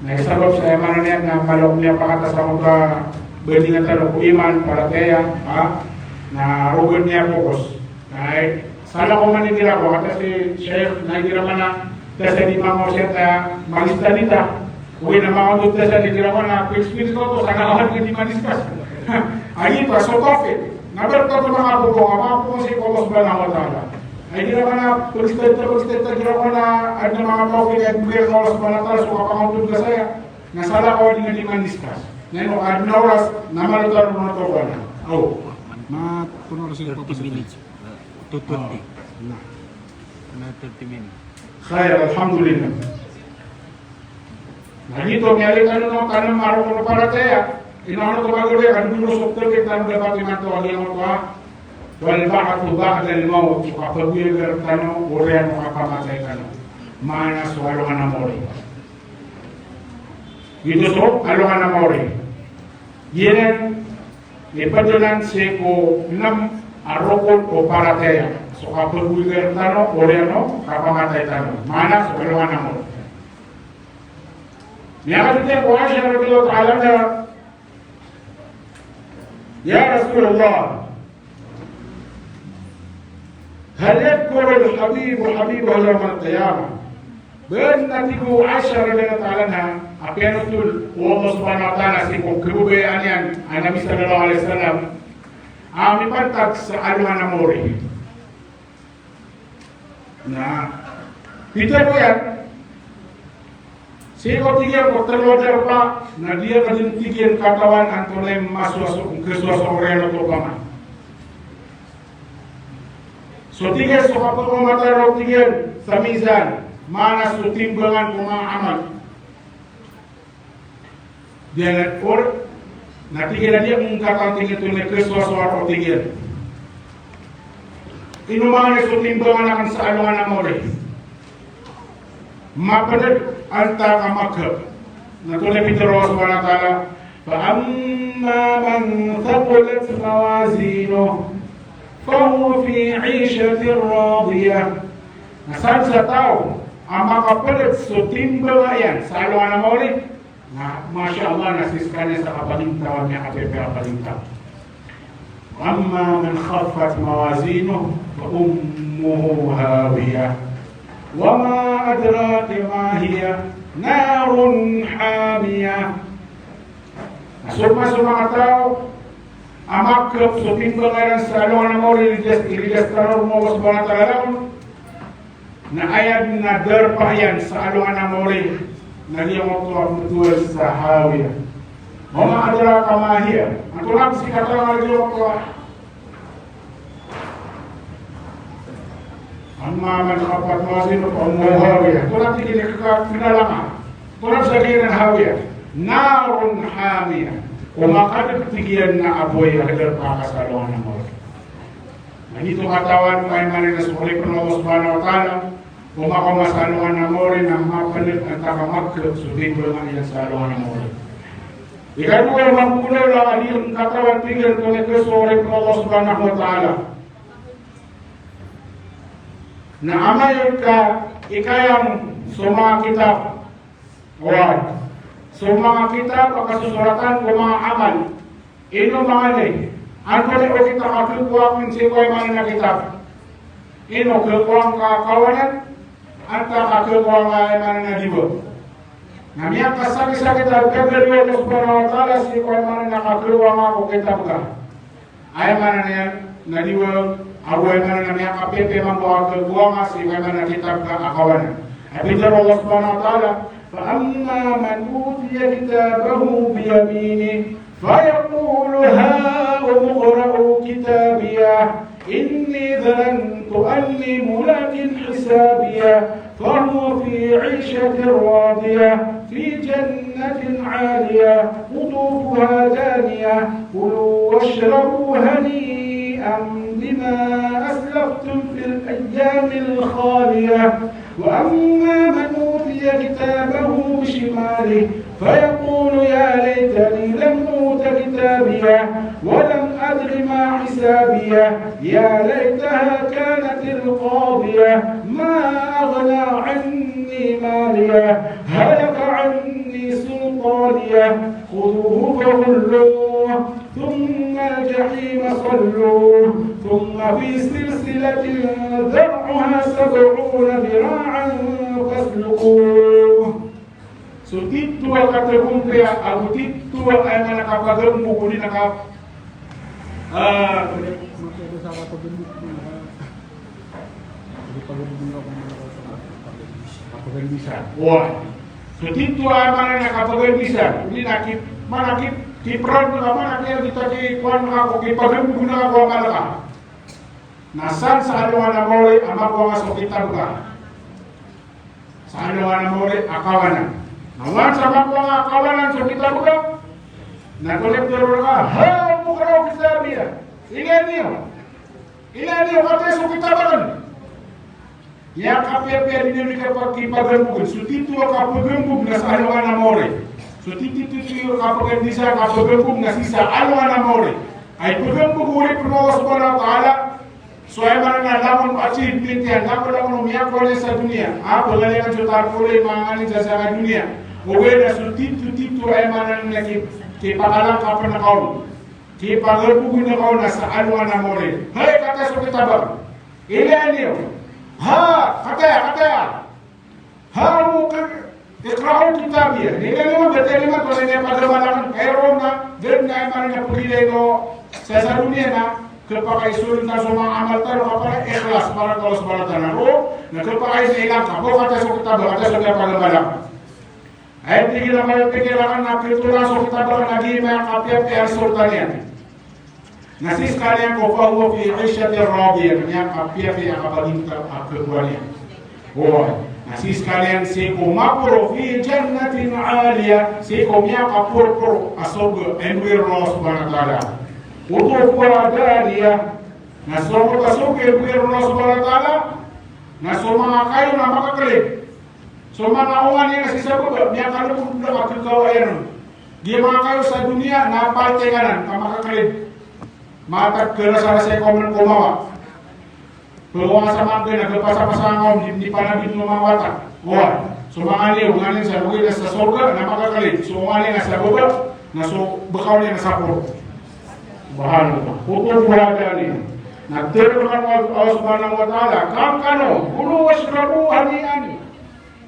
na isabab saya mana niya na malok niya pakata sa mga berdingan talong iman para kaya na rugon niya fokus ay sala ko manitira ko kata si Sheikh nagira mana dasa di mamo siya na malista nita uwi na mga dut dasa di tira ko na experience ko to sa kalahan ka di maniskas ay ito so coffee nabar ko to mga bubong mga bubong si Allah subhanahu wa ta'ala ay di naman na pagstenta di naman na at na mga tawag at bigyan ng oras panatala so kapangutod ka saya nasala ko di nga di maniskas ngayon at na oras namalutan mo na ito ka na mga puno oras yung 30 minutes 220 na 30 minutes kaya alhamdulillah nagito miyalik ano naman tanong maro ko para kaya inaano ko magulay kan dulu sokter kita dapat iman to ali mo wal ba'athu ba'da al-maut kapag tanong urian mo kapamatay ka no mana suwalo ka na mori ito so alo ka na mori yenen ipadulan si ko nam arokon o parataya so kapag tanong urian mo kapamatay ka no mana suwalo ka na mori niya kasi ko Aisha radhiyallahu ta'ala na ya Rasulullah هل يذكر الحبيب حبيبه يوم القيامة بأنته 10 ليلة عنها أبيان تقول والله سبحانه وتعالى سيكون كبوبة أنيان النبي صلى الله عليه وسلم أمي بنتك سألها نموري nah kita lihat si kotigian ko terloder pa na dia kadintigian katawan antolem masuk ke suasana reno to pama so tiga so kapag mamatay raw tigian sa mizan mana su timbangan kuma amal dia nak or nanti dia mengatakan tinggal tu nak kesuatu tinggal inu mana su timbangan akan sealuan amore mapadat anta kamakab natulad ito Allah subhanahu wa ta'ala fa amma man thaqulat mawazinu fahuwa fi 'ishatin radiyah. Saan sa tao ang makapalit sa timbangan sa aluan mo rin na masya Allah nasiskan niya sa kapalintawan niya kapalintawan. Amma man khaffat mawazinu fa ummuhu hawiyah wa ma adraka ma hiya narun hamiyah. Suma mga tao amakap sa timbangan sa aluan mo rin iligas tanong mo sa mga talagang na ayat na darpayan sa aluan mo rin na liyang mga mutual sa hawiyah. Mga adara kamahiyah. Ang tulad si katang liyang mga ang maman kapat masin o hawiyah. Tulad si kinalama. Tulad sa kinan hawiyah. Narun hamiyah. Umakadap tigiyan na aboy hadar pakasaluan ng mga. Nandito katawan mo ay manina sa kulit ng Allah subhanahu wa ta'ala. Umakasaluan ng mga rin ang mapalit at takamagkap sa dito ng iyan sa aluan ng mga. Ikaw mo ay mapunaw lang ang iyong katawan tigil kung ito sa kulit ng Allah subhanahu wa ta'ala. Na amayon ka, ikayang sumakitap. Wag. So mga kitab, pagkasusuratan ko mga amal, ino mga nil, ang kali o kita kakukuha kung siya ay mga nakitab. Ino, kukuha ang kakawanan, at kakukuha nga ay mga nadibo. Namiyak kasaki-sakit at kagaliwa ng subhanahu wa ta'ala, siya ay mga nakakuha nga kung kitab ka. Ay mga na nadibo, ako ay mga namiyak kapepe, mga kukuha nga, siya ay mga nakitab ka, akawanan. At bitar Allah subhanahu wa ta'ala, فأما من أوتي كتابه بيمينه فيقول هاؤم اقرءوا كتابيه إني ظننت أني ملاق حسابيه فهو في عيشة راضية في جنة عالية قطوفها دانية كلوا واشربوا هنيئا بما أسلفتم في الأيام الخالية وأما من أوتي كتابه بشماله فيقول يا ليتني لم أوت كتابيه ولم أدر ما حسابيه يا ليتها كانت القاضية ما أغنى عني ماليه هلك عني سلطانيه خذوه فغلوه ثم الجحيم صلوه ثم في سلسلة ذرعها 70 ذراعا فاسلكوه. So dito ang katagumpya, ang dito ay manakapagang mukuli naka So dito ay manakapagang bisa. Hindi nakip, manakip, kipran ka manakip, kita kikuan ako, kipagambuna ako ang malaka. Nasaan sa aluan na mori, ama ko nga sukitan ka. Sa aluan na mori, akawanan. Nawan sa mga ko nga akawanan, sukitan ka. Nagulit dito ka, ha, mukaraw kisabiya. Ilan niyo, katay sukitan ka rin. Ya kapepe ni kapag kipagambug, so dito kapagambug na sa aluan na mori. So dito kapag disa kapagambug na sa aluan na mori. Ay pagambug ulit ng Allah subhanahu wa ta'ala. So ay mana lamun achieve pintian, lamun umiyak ko sa dunia. Ako lali ang jutar ko rin mga anin sa dunia. Uwe na so dito ay mana naki kipakalang kapag na kaon. Kipagambug na kaon na sa aluan na mori. Hay kata so kitabang. Ilan niyo. Ha, kataya. Ha, ikra'u kitabiyah. Nilalaman, bertaliman, kung hindi padamalakan, kayroon na, ganun na yung mga napagilay ko sa dunia na, kapag-isulun na sa mga amal tayo, kapag ikhlas, para kalos balatan na ro, na kapag-is na ilang ka, kung kata sa kitabang, kata sa padamalakan. Ay, tigil na kayo, pikilakan na, pintulan sa kitabang, naging mga kapiyat, kaya sultan yan. Nasi sekalian kau fi 'ishatin radiyah, yang kapia yang kapalinta keduanya. Oh, Nasi sekalian seko mapuro fi jannatin aliyah, seko miya kapuro asogo enwir Allah subhanahu wa ta'ala. Utuh kuala dia, nasomo kasogo enwir Allah subhanahu wa ta'ala, nasoma makayo na makakalip. So mga uwan yang nasi sabu, miya kalau pun udah wakil kawayan. Dia makayo sa dunia na paltenganan ka makakalip. Matag kerasa sa komen kumawa. Peluang sama ke nak pasang-pasang di panabit lumawatan. Wah, semua ni unganin sa bukit sa surga na makakalip. Semua ni nasa bubak, naso bakaw ni nasa puro. Subhanallah. Hukum berada ni. Nagterkan Allah subhanahu wa ta'ala. Kam kano, kulu wasrabu hanian.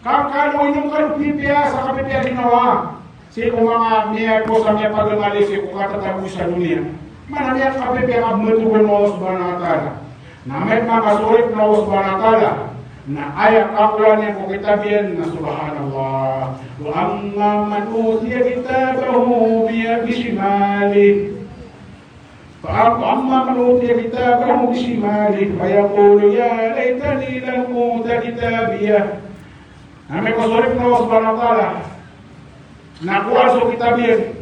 Kam kano inyong kano pipia sa kapipia ginawa. Si mga niya ko sa miya pagamali si kukatatabu sa dunia. Mana niya kapipia abmetugon Allah subhanahu wa ta'ala. Namay mga sulit na Allah subhanahu wa ta'ala na ayat akuan yang kitabian na subhanallah wa amma man utiya kitabahu bishimali fa amma man utiya kitabahu bishimali fa yaqulu ya laitani lam uta kitabiyah. Namay mga sulit na Allah subhanahu wa ta'ala na kuan so kitabian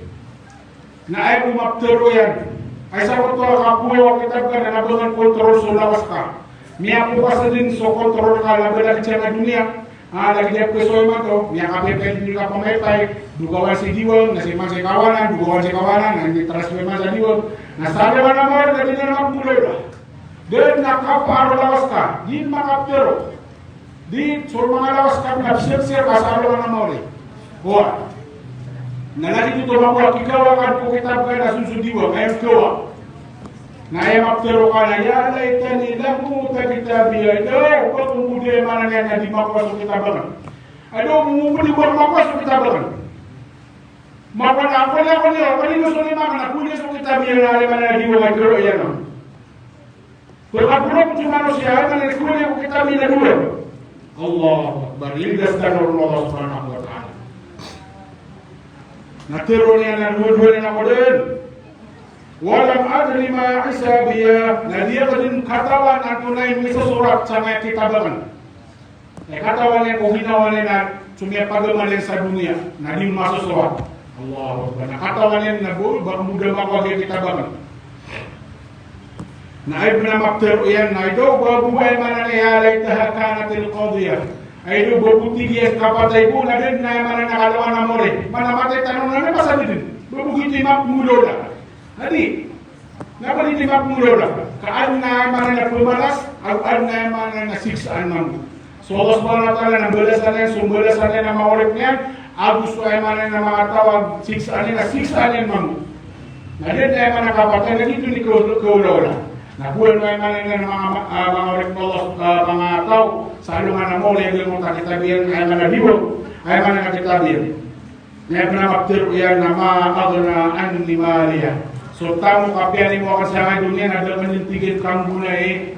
na ay umaptero yan. Ay sa ko kapuyo kitab ka na nabangan kontrol so lawas ka. Miya po ka din so kontrol ka laban na kitsa na dunia. Lagi dia ko so to, miya ka pe ni ka pamaypay, dugawan si diwang, na si man si kawanan, dugawan si kawanan, na di transfer man sa diwang. Nasada ba na mo na din na magpuloy ba? Den nakaparo lawas ka, di makaptero. Di so mga lawas ka na sir kasalo na mo ri. Buat. Nalagi itu mabuat ikaw akan ko kitab ka na susudiwa ngayon kawa na ay maptero ka na ya laitani lahu ta kitabiya ito kung mumudi mana niya na di makuha sa kitabangan mumudi ko makuha sa kitabangan makuha na ako niya gusto ni mga nakuli sa kitabiya na aliman na diwa nga kiro yan kung kapuro ko sumano siya ay manakuli ko kitabiya na diwa Allah Akbar ilgas tanur Allah subhanahu wa ta'ala. Natironi na nuhul na modern. Walam adri ma hisabiya. Na dia kadin katawan at tunay misusurat sa mga kitabangan. Katawan yan kung hinawan na sumya pagaman sa dunia. Na di masusurat. Allah Akbar. Katawan yan na muda makawag yung kitabangan. Na ay pinamaptero yan na ito babuhay mananayalay tahakanatil qadiyah. Ay do bubutigian kapatay ko na din na mana nakalawan na more. Manamatay tanong na masabi din. Bubugiti mapmulola. Hadi. Napaliti mapmulola. Kaan na mana na pumalas, kaan na mana na siksaan man. So Allah subhanahu wa ta'ala na balasan sumbalasan na maulip niyan, agus ay mana na mga tawag siksaan man. Na din na mana kapatay na dito ni kaulaula. Nakuha na mana na mga ulit mo mga tao sa alungan na mo lagi mo takitabihan ay manadibo ay mana nakitabihan. Ngayon pinamaptero yan na maagana an ni Maria. So tamo kapiani mo kasi ang dunia na dalaman kang bunay.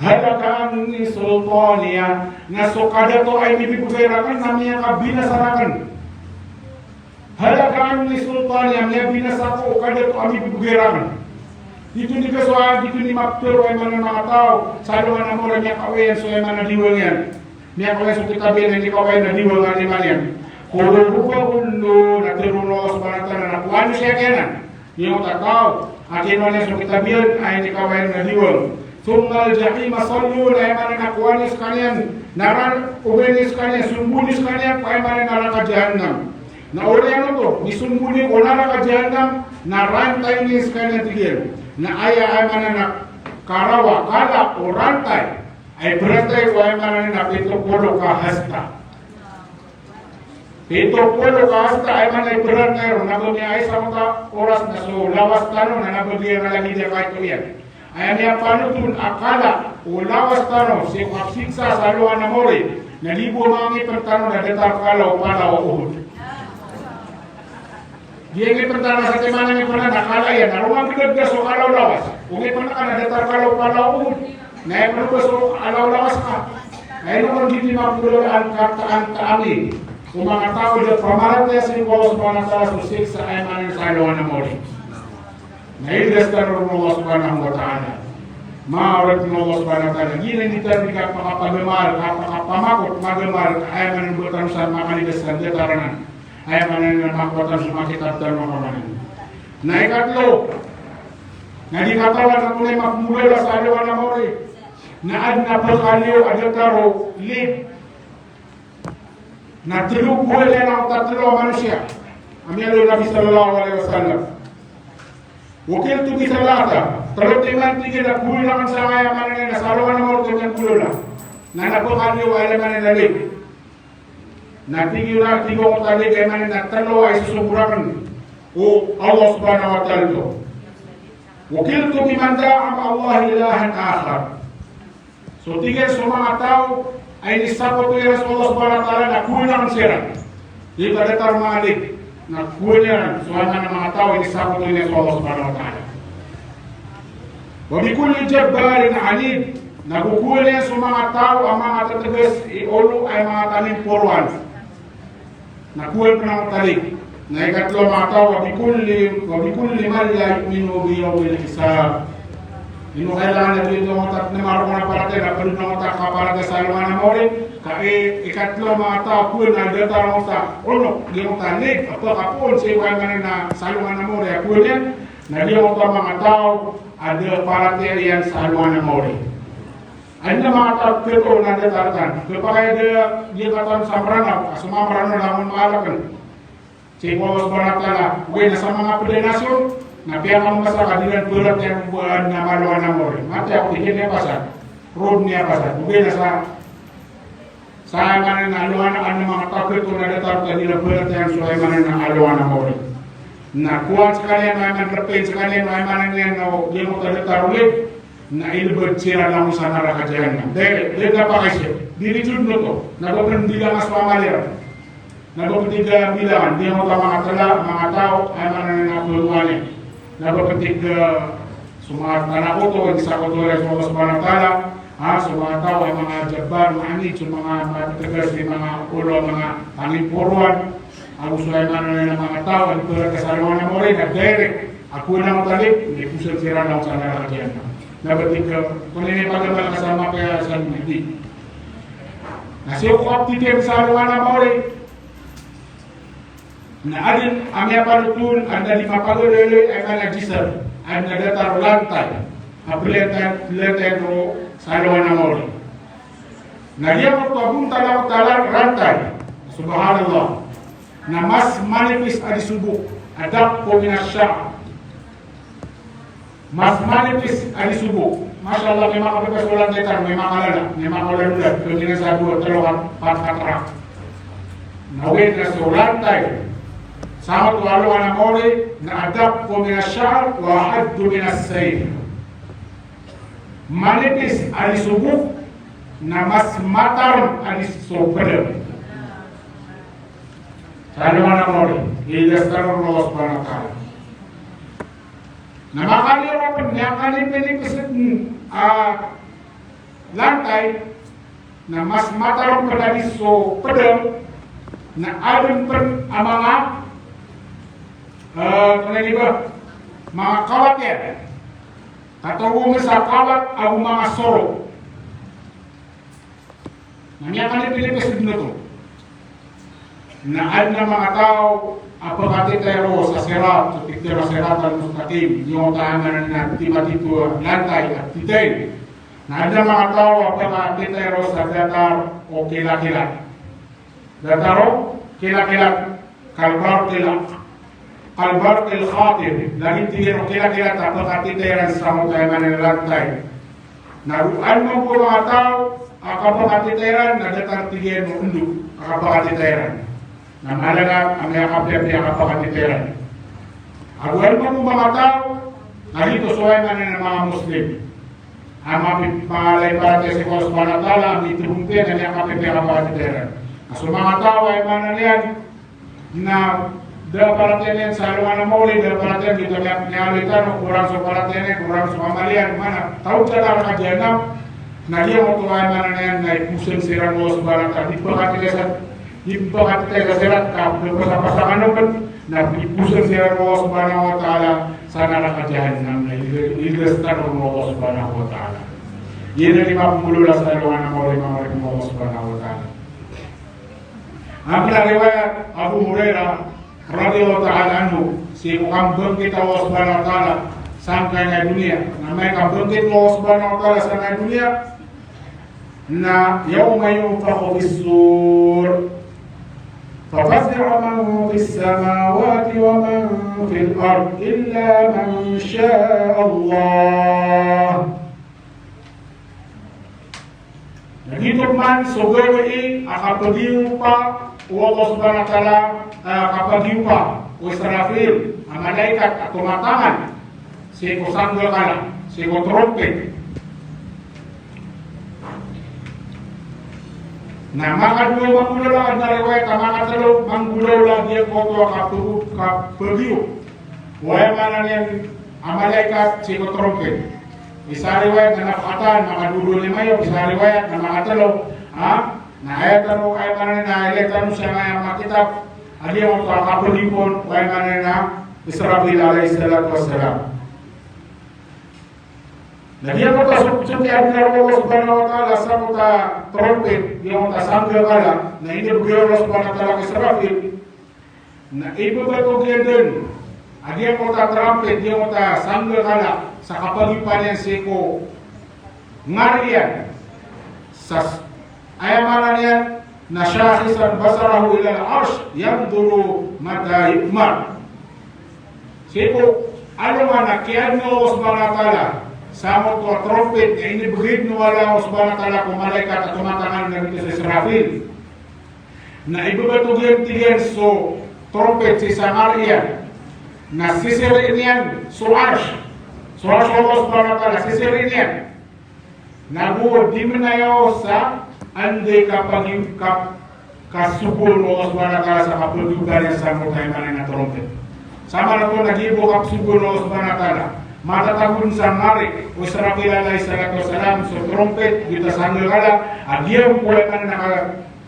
Halakaan ni Sultania na sukada to ay bibigurakan na miya kabinasarakan. Halakaan ni Sultania miya binasako kada to ay bibigurakan. Dito ni kaswa, dito ni maptero ay mga tao. Sa alungan na mo na miya kawayan so ay manadiwang yan. Miya kawayan so kitabihan na hindi kawayan na diwang nga naman yan. Kung rupa na tiruno sa banatan na nakuha siya kanan. Yung tataw, at yun niya so kitabihan ay hindi kawayan na diwang. Sungal jahim masalun ay mana nakuha niya sa kanyan. Naran ubenis kanyan, sumbunis kanyan, ay mana naraka jahannam. Na uli ano to, nisumbuni ko naraka jahannam, narantay niya sa kanyan tigil. Na aya ay mana na karawa, kala o rantay ay berantay ko ay mana na pitopolo kahasta. Pitopolo kahasta ay mana ay berantay ro nabagi ay sa mga oras na so lawas tano na nabagi na lagi dia kahit ko yan. Ay niya panutun akala o lawas tano si kapsiksa sa luhan na mori na libo mga ipertano na detar kala o pala o uhod. Dia ingin pertama sa mana ni pernah nakala ya narumang pinagdas o alaw lawas. Kung pernah ka nadatar kalaw palaw na pinagdas o alaw lawas ka. Ay naman hindi mapulaan kataan-taali. Kung mga tao dito pamarat niya sa Allah subhanahu wa ta'ala susik sa ayamanin sa alawan na mori. Naidras ka rin Allah subhanahu wa ta'ala. Maurat Allah Subhanahu wa taala gila kita bika papagemar pamakot magemar ay man buatan sa makaligasan detaranan ay man makotan sa makitab dan makaman. Na ikatlo na di katawan na tunay magmula sa alawan na mori na ad na pagkaliw adataro lip na tulog ko lang ang tatlo manusia. Amiyalo Nabi sallallahu alaihi wasallam. Wakil tu bisa lata, kalau teman tiga nak pulang sama yang mana ni, nasaluan nomor dengan pulang. Nana pekali wala mana nalik. Nanti kita tiga orang tadi kemana nak terlalu ay susuburakan. Oh Allah Subhanahu Wa Taala tu. Wakil tu dimanda am Allah ilahan akhar. So tiga semua tahu ay nisabo tu Rasulullah Subhanahu Wa Taala nak pulang serang. Di pada termalik. Na kuliran suwana na mga tao ini sa kuliran ni Allah Subhanahu wa Ta'ala. Wa bi kulli jabbarin anid nakukuliran sa mga tao ang mga tatagas iolo ay mga tanim puruan. Nakuha pa ng talik. Na ikatlo mga tao wa bi kulli man la yu'minu bi yawmil hisab. Ino kailangan na dito mga na marunong na parating na pwede na mga kaparaga sa aluman na mori kai ikatlo mga tao po na data na mga uno di mga tanig apa kapon sa iwan na salungan na mori ako yan na di mga tao ada parating yan sa aluman na mori anda mga tao kito na datatan kapag dia katan sa maranaw asuma maranaw naman maalakan sa iwan baratala uwi na sa mga pedinasyon na pihak kamu pasal kadiran berat yang buat nama luar nama orang. Mati aku bikinnya pasal, road ni pasal. Mungkin saya mana nak luar anda mengatakan itu ada taruh kadiran berat yang saya mana nak luar nama orang. Nah kuat sekalian mana terpin sekalian mana yang dia mau taruh lip. Nah ini bercerita dalam sana rakyat jalan. Dia dapat kasih. Diri cun betul. Nah bukan tiga mas pamalir. Nah bukan tiga bilangan. Dia mau tahu mana nak keluarnya. Nabapatig semua anak ko to sa ko to Rasulullah Subhanahu wa Ta'ala semua tao ay mga jabbar maanid mga matagas ni mga ulo mga pangipuruan ang Sulaiman na mga tao ang pura kasaluan na mo rin at direct ako na matalip hindi po sira lang sa narakyan nabapatig kung hindi pagkamal kasama kaya sa hindi nasiyo ko aptitim sa aluan na mo rin na adin amya palutul anda lima pagolele ay manajisar anda datar lantai apileta ro salwana mori na dia mo talang rantai subhanallah na mas manipis adi subuh adap ko minasya mas manipis adi subuh masyaallah memang apa kesulan datar memang alala ulat kemina sa dua telokan patrak nawin na so rantai sama tu alu anak mori na adab ko min asyar wa haddu min as-sayf manipis ali subuk na mas matar ali sobel alu anak mori idastar Allah Subhanahu wa Ta'ala na makali mo penyakali penipis lantai na mas matar ko ali sobel na adun pen amanga mga kawat yan katawungan sa kawat ang mga soro nanyakan ni Pilipinas na to naan na mga tao apakati tayo sa serat sa tiktira serat al mustaqim yung tahanan na tiba-tiba lantay at titay naan na mga tao apakati tayo sa datar o kilat-kilat dataro kilat-kilat kalbar kilat Albar el khatir lagi tiga kira-kira tak berarti teran sama kayak mana lantai. Naruan mo po mga tao akapakati teran na datar tiga undu akapakati teran. Namalaga ang yakapya akapakati teran. Aguan mo po mga tao narito suway man ng mga Muslim. Ang mga para sa Allah Subhanahu wa Ta'ala ang itrumpe na yakapya akapakati teran. So mga tao ay manalian na da paratian sa aluman na muli, da paratian dito nialitan, kurang sa paratian, kurang sa mamalian, mana, tahu cara kajianam, na dia mo tuway mana na yan, na ipusin sirang mo sa barata, di pa katitay sa sirat, kapag sa pasangan naman, na ipusin sirang mo sa barata, sana na kajianam, na digestar oleh Allah Subhanahu wa taala. Ini 50 salawat nama Allah Subhanahu wa taala. Ambil riwayat Abu Hurairah radhiyallahu taala anhu, si orang bangkit Allah Subhanahu wa taala sampai dunia. Namanya bangkit Allah Subhanahu wa taala sampai dunia. Na yauma yunfakhu bis-sur ففزع من في السماوات ومن في الأرض إلا من شاء الله. Begitu man sugoi akan berjumpa Allah Subhanahu wa taala akan berjumpa Israfil, malaikat atau matangan, seko sanggakala, seko trompet. Nah, maka dua manggulau lah ada riwayat, maka terlalu manggulau lah dia kotor kapegiu. Wahai mana yang malaikat seko trompet. Bisa riwayat na napakatan, maka dudul lima yun, bisa riwayat na makatalo. Na ayat ano, ayat mana na ayat ano siya nga makitab. Adi ang mga kapalipon, wahai mana na Israfil alayhi salatu wassalam. Na dia mo ta sumpi Allah Subhanahu wa taala sa mo ta trompet, dia mo ta sangga kala, na hindi bugyo Allah Subhanahu wa taala Israfil. Na ibu betul geden, dia mo ta trompet, dia mo ta sangga kala sa kapalipan yang seko ngarian sas ayamanan yan na syahisan basarahu ila al-arsh yanduru mata yukmar seko alamana kian Allah Subhanahu wa taala sama tua trompet yang ini begitu wala Allah Subhanahu wa taala ko malaikat atau matangan ng Israfil na ibabatugan tiyan so trompet si sangarian na sisirin yan so arsh soal Allah Subhanahu wa taala sisirinya nabuo di menayo sa ande kapag kasubol Allah Subhanahu wa taala sa kapulugan yang sa mutay man na trompet sama na to nagibo kapsubol Allah Subhanahu wa taala matatagun sa mari o Israfil alayhi salatu wassalam so trompet kita sanggol kala adia po man na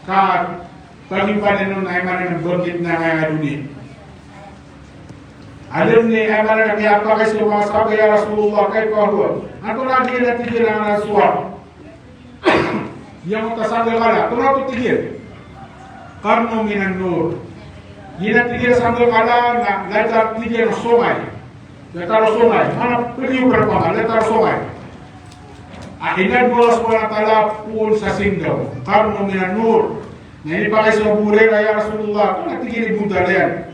ka pagipanin nun ay man na bangkit na dunia. Alam ni ay mana kami apa kasi mga sabi ya Rasulullah kay kahwa. Ato na di na tigil ang suwa. Yang utasanggal kala, ito na ito tigil. Karno minan nur. Di na tigil sanggal kala na letar tigil sungay. Letar sungay. Mana piliw berapa? Letar sungay. Akhirnya Allah SWT pun sa singgaw. Karno minan nur. Na ini pakai sa burera ya Rasulullah. Ito na tigil ibundalian.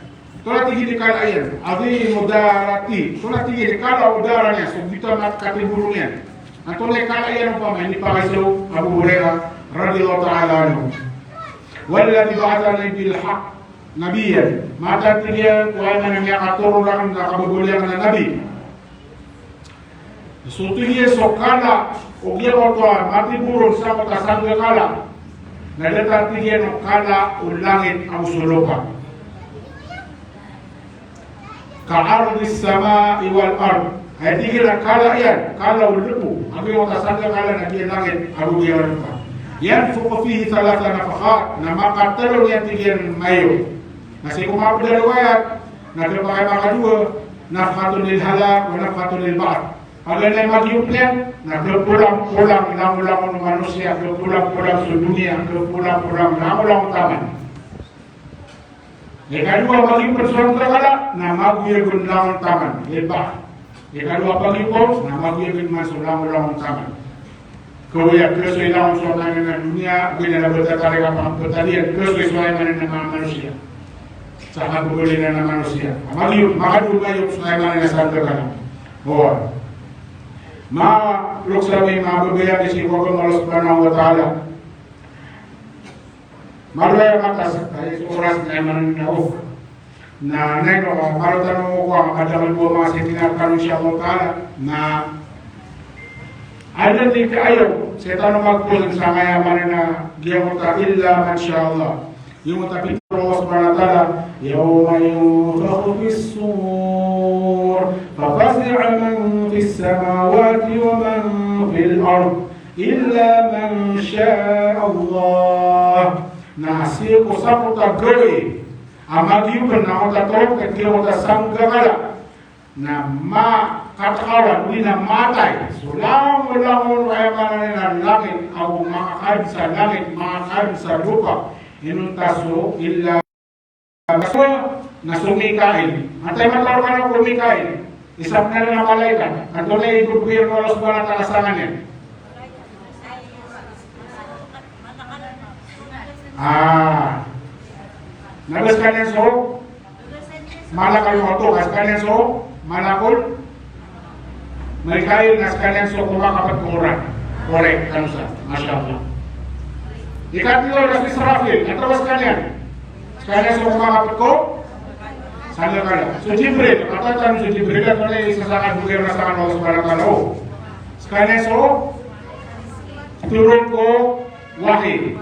Tola tinggi di kala ayan, adi mudarati. Tola tinggi di kala udaranya, so kita mat kati burungnya. Tola kala ayan apa ini pakai so Abu Hurairah radhiyallahu taala anhu. Walladhi ba'athani bil haqq nabiyyan. Mata tiga wa man yaqturu lan kabulyan na nabi. So tiga so kala ogia otwa mati burung sa kasangga kala. Naleta tiga no kala ulangit ang suluka. Ka'ardis sama'i wal ard. Ay tigil kala yan, kala ulupu. Ang yung kasangga kala na langit, abu biyaran pa. Yan fuko fihi talata nafakhat na makatalong yan tigil mayo. Kasi kung mapudalawayat, nagpapakay makadua, nafkhatun lil halak, o nafkhatun lil ba'at. Pag yan ay magyup yan, nagpulang-pulang namulang ng manusia, nagpulang-pulang sa dunia, nagpulang-pulang namulang taman. Ikadua bagi persoalan terkala, nama gue gunlang taman, lebah. Ikadua bagi pos, nama gue gun masuk ulang taman. Kau ya kesuai dalam suatu dunia, gue nak berterkali apa pertanian, kesuai mana nama manusia. Sangat boleh nama manusia. Maka juga yuk sesuai mana yang terkala. Oh, ma loksawi ma berbeda di sini kau Allah Subhanahu wa taala. Malaya matas ay oras na man na na nego malo tanong ko ang kadang po mga sitinarkan inshallah taala na ada di kayo sa tanong magpulang sa mayaman na giyong ta illa masyaallah yung tapi Allah Subhanahu wa taala yawma yunfakhu fis-sur fafaz'a man fis-samawati wa man fil-ard illa man syaa Allah. Na siya ko sa puta gawin, ang magiugan na ako tatawag at kaya mo ta sanggakala. na makatakawan, hindi na matay. So langon kaya manananan langit, ang makakain sa langit, makakain sa lupa, inuntaso illa na sumikain. Antay matawag ka ng kumikain. Isang na lang na malaikat. At doon ay ikubuhin mo alas ba na talasangan yan? Nagas ka niyan so? Malakal mo ito. Gas ka niyan so? Malakol? Malikain, nas ka niyan so kumakapat kuran. Correct, ano sa? Masya Allah. Ikatlo, nas Israfil. Atrawas ka niyan. Kaya so kumakapat ko? Sana ka lang. So Jibril, katatan so Jibril, at wala isasakan bukir na sa Allah subhanahu wa ta'ala. Kaya so, turun ko wahid.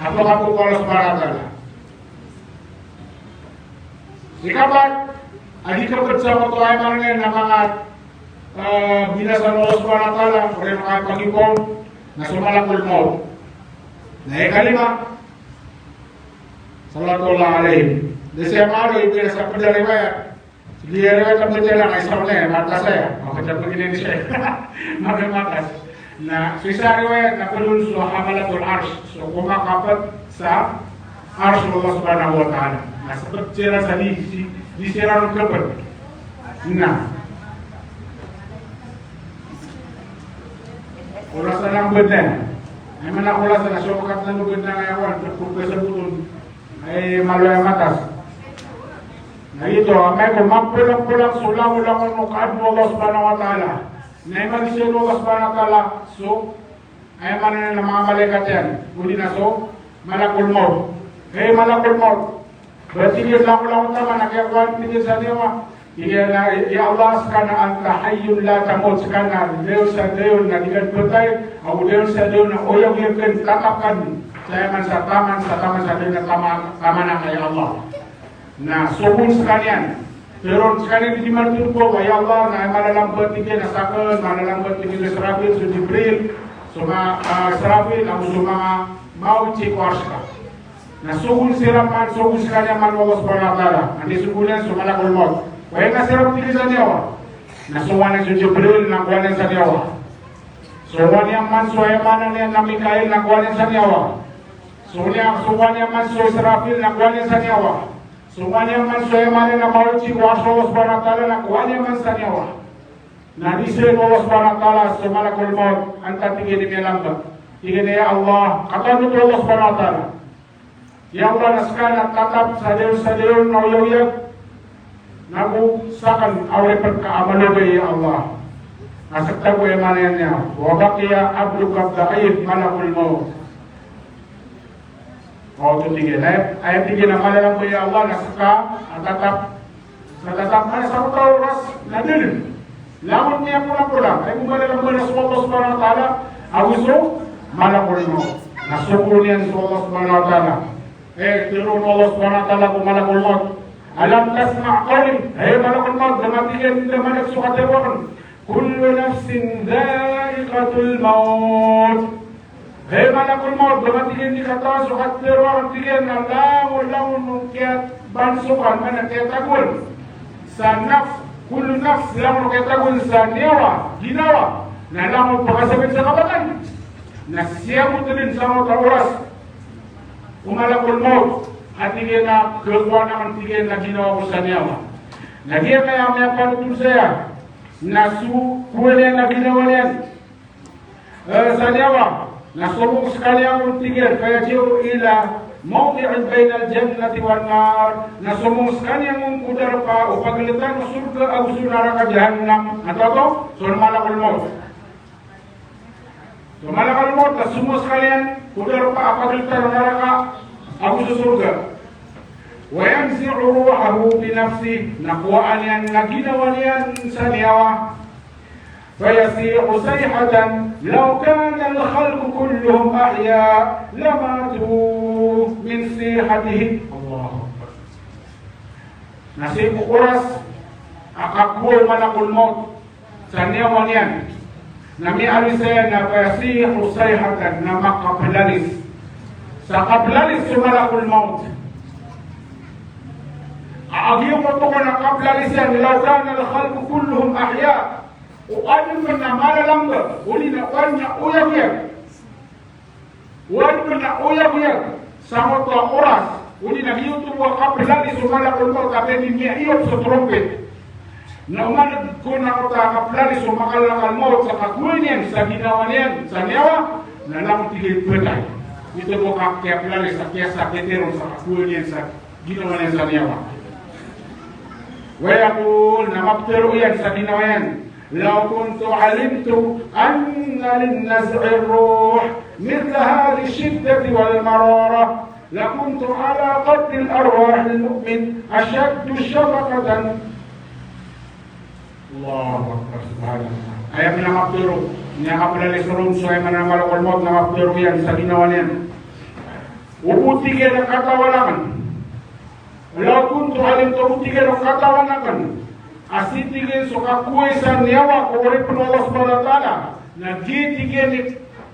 Ako po ko Allah subhanahu wa ta'ala. Ikapat, adi kapag sa mga tuway mga na mga binasan Allah subhanahu wa ta'ala, o rin mga pag-ipon, na sumalakul mo. Na ikalima, Salatullah alaihim. Desi amaro ibu yang sampai dari riwayat. Dia riwayat sampai jalan Aisyah mata saya. Maka jatuh begini saya. Maka matas. Nah, sisa riwayat nak ulun hamalatul arsh. So kuma kapat sa arsh Allah Subhanahu wa taala. Nah, seperti cerita tadi di sirang kapat. Nah. Orang senang benar. Emang aku rasa nak sokat lalu benar ayawan terpukul sebutun. Ay malu yang matas. Nah itu, may kumagpulang-pulang sulang-ulang ng Allah subhanahu wa ta'ala. Na iman-isyon Allah subhanahu wa ta'ala. So, ay manan ng mga malaikat yan. Uli na so, malakul maut. Eh malakul maut. Berarti dia lang-ulang utama, nagyagawan pinil sa Diwa. Ya Allah, sekana anta hayyun la tamut. Sekana, Deus sa Deus na diganputay. Ako Deus sa Deus na uyang yung tatakan. Saya man sa taman sa Deus na tama na kay Allah. Nah, subun sekalian, turun sekalian di martir ko, ya Allah, na malalambat tinggi nasakan, malalambat tinggi Israfil, su Jibril, suma Israfil, ang suma mau cikwarska. Nah, subun siraman, subun sekalian man Allah subhanahu wa ta'ala. Nanti subunan sumalakul maut. Kaya nga sirap tinggi sa niyawa. Nah, suwanan su Jibril, nangkuanan sa niyawa. Suwan yang man suayamanan yang na Mikail, nangkuanan sa niyawa. Suwan yang man su Israfil, nangkuanan sa niyawa. Semuanya man saya mana na mauci kuasa Allah subhanahu wa ta'ala na kuanya man sa nyawa. Na disir Allah subhanahu wa ta'ala semalakul maut anta tinggi di melamba. Tinggi ya Allah, kata itu Allah subhanahu wa ta'ala. Ya Allah naskana tatap sadeun nauyawiyat. Nagu sakan awre perkaamaluga ya Allah. Nasakta ko emananya. Wabaqiya abduka da'if malakul maut. Oh itu tinggi, ayat tinggi nama dalam ya Allah nasaka tatap mana sama tahu ras nadil, lamunnya pulang, ayat kembali dalam Allah subhanahu wa taala, awisu mana kulmo, nasukunian Allah subhanahu wa taala, turun Allah subhanahu wa taala kumalakul maut, alam tasma' qawli, malakul maut, damatikan damanak sukatewan, kullu nafsin dha'iqatul maut. Hei malakul maut, bagatigin di kata sukat teror tigin na lawan nukiat bansukan mana ketagul sa nafs, kullu nafs lawan ketagul sa nyawa, ginawa na lawan pagkasabit sa kabatan na siya mo din sa mga oras kumalakul maut at tigin na kagawa naman tigin na ginawa ko sa nyawa nagyan kaya may panutul saya na kuwala na ginawa niyan sa nyawa. Nasubuk sekalian bertiga fayajiu ila mawdi'in bainal jannati wan nar. Nasubuk sekalian mengkudar pa upagalitan surga au neraka jahannam atau sur malakul maut. So malakul maut nasubuk sekalian kudar pa upagalitan neraka au surga. Wa yanzi'u ruhahu bi nafsi naqwa'an yang naginawan yan sa niyawa. فيصيح صيحة لو كان الخلق كلهم أحياء لماتوا من صيحته الله أكبر. Nasib kuras akakul malakul maut sanyawan yan. Nami alisaya na fayasihu sayhatan na makapalalis. Sa kapalalis si malakul maut. أغيب وطغنا قبل لسان لو كان الخلق كلهم أحياء وأجل من مال لمبر ولنا أولنا أويا وأجل أويا سامو أوراس ولنا يوتيوب وقبل لسان مالك الموت أبني مئيب سترومبت نومان كنا قبل لسان مالك الموت سكاكوينين سكيناوانين سنيوا نلام تيجي بتاعي itu bukan tiap kali sakiasa keterong sakakulian ginawanan sa niyawa. Wayakul namapteruyan sa ginawayan. Law kuntu alimtu anna linnaz'i ruh mithla hadhi shiddati wal marara lakuntu ala qadri al-arwah lil-mu'min ashaddu shafaqatan. Allahu Akbar subhanallah. Ayam namapteru niya kapilali surun so ay manamalakol mo namapteruyan sa ginawanan. Ubutige ng katawanan. Law kuntu alimtu ubutige ng katawanan. Asitige so kakuwe sa niyawa ko rin po Allah subhanahu wa ta'ala. Nagitige ni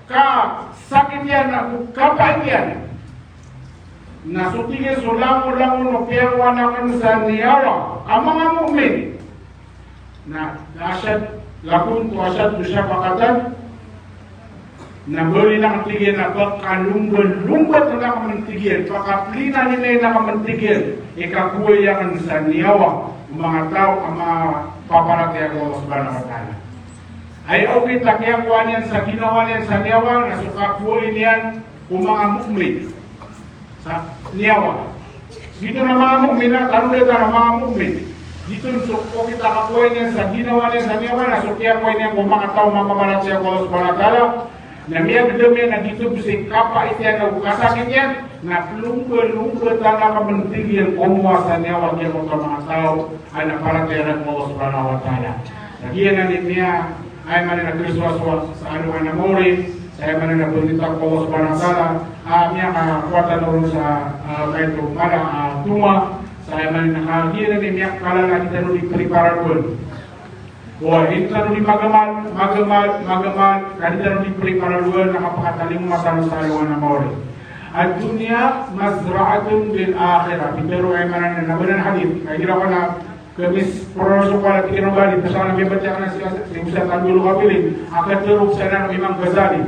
ka sakit yan na kapay yan. Nasutige so lango-lango no piyawanakan sa niyawa. Ang mga mu'min na asyad lakuntu asyad syafaqatan na beri lang tigil na pagkalumbat na nakamantigil, pagkaplina nila na nakamantigil, ikakuha yan sa niyawa, mga tao ang mga paparatay ako Allah subhanahu wa ta'ala. Ay okay, takya kuha niyan sa ginawa niyan sa niyawa, na sukakuhin niyan kung mga mu'min sa niyawa. Dito na mga mu'min, tanong nito na mga mu'min. Dito kung kita kakuha niyan sa ginawa niyan sa niyawa, na sukiya kuha niyan kung mga tao mga paparatay ako Allah subhanahu wa ta'ala. Na miya bidamya na dito bising kapa itiyan na kasakit yan na lungkot na nakamantigil kumuha sa niya wag yan mga mga tao ay naparatiran mo subhanahu wa ta'ala. Nagiyan na niya ay mananagriswaswa sa anuan na mori saya mananabunita ko subhanahu wa ta'ala miya kakuwatan na sa kaito mala tuma saya mananakagiyan na niya kalala kita nung iprepara doon. Wah, itu di magamal, kandidat di prepara luar nakapakataling masalah sayuan na mawari. At dunia mazra'atun bil akhirah. Pero ay manan na nabanan hadith. Kaya gila ko na kamis proroso ko na tikinong gali. Pasal na may batya ka na siya sa tandulo kabilin. Akat turok sa na ng Imam Ghazali.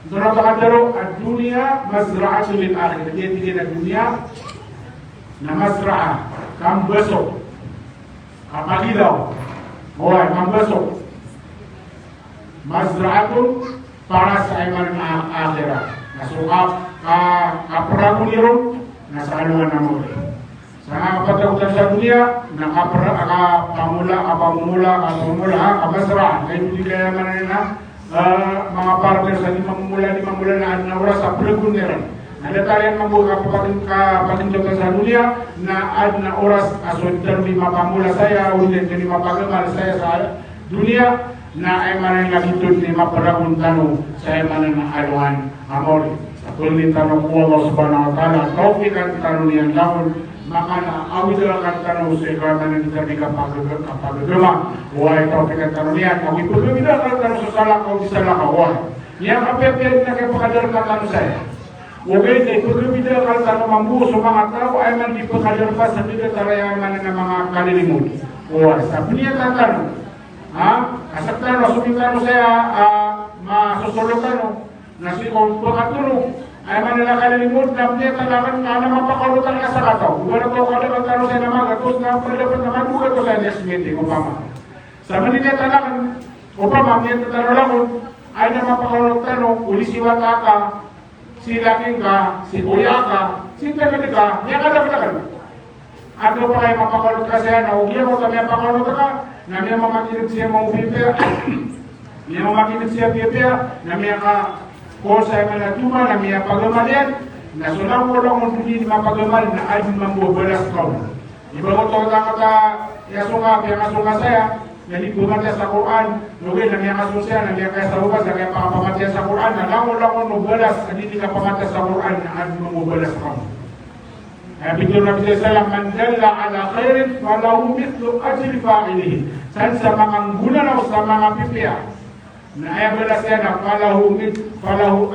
Ito na pakataro, at dunia mazra'atun bil akhirah. Jadi na dunia na mazra'a, kambaso, kapagilaw. Mulai membesok mazra'atun para sa iman akhirat. Nasukap kaperagun irong nasa anuan na muli. Sa kapatakutan sa dunia, kapamula, kabasraan. Kaya hindi kaya manana mga partner sa mamula na oras sa peragun niran. Ada kalian membuka pakinjokan sa dunia na ad na oras aswenter lima pamula saya ulit lima pagamal saya sa dunia na ay manan lagitun lima peragun tanu saya manan aluan amor kulin tanu ko Allah subhanahu wa ta'ala taufikan tanu niyan lamun maka na awidakan tanu sa ikamanan kita di kapagagama huwag taufikan tanu niyan awi pagamidakan tanu sa salak o disalak huwag niya kapapiyad na kaya pakadarkan tanu saya. Wabay na ipagabida kalta na mambuo sa mga tao ay man di pagkadarpa sa bida tarayaman ng mga kalilimod. O sabi niya tatanong, kasaktan o sumintano saya masusulutan o nasi kong pagkatulong ay man nila kalilimod na niya talakan na mapakalutan ka sa kataw. Wala ko kadagatan saya na magatos na pagdapat na mabugat ko sa nesmiti upama. Sabi niya talakan upama niya tatanong ay na mapakalutan o ulisiwata ka si laking ka, si kuya ka, si tagadi ka, niya ka dapat ka. Ano pa kayo mapakalot ka siya, naugyan mo kami ang pakalot ka, na niya mamakinig siya mga upipya, niya mamakinig siya upipya, na niya ka kung sa mga tuma, na niya pagamalan, na sulang mo lang kung hindi mapagamal, na ay mambubalas ka. Iba mo ito ka yasunga, kaya kasunga saya, jadi bumatya sa Quran, nugay na niya kasusya, na niya kaya sa ubas, na kaya pakapamatya sa Quran, na langon-langon mubalas, na hindi ka pamatya sa Quran, na at mubalas ka. Kaya bito na bisa salam, man dalla ala khairin, walau mitlu ajri fa'ilihi. San sa mga guna na sa mga pipiya, Na ay belas yan falahu mithlu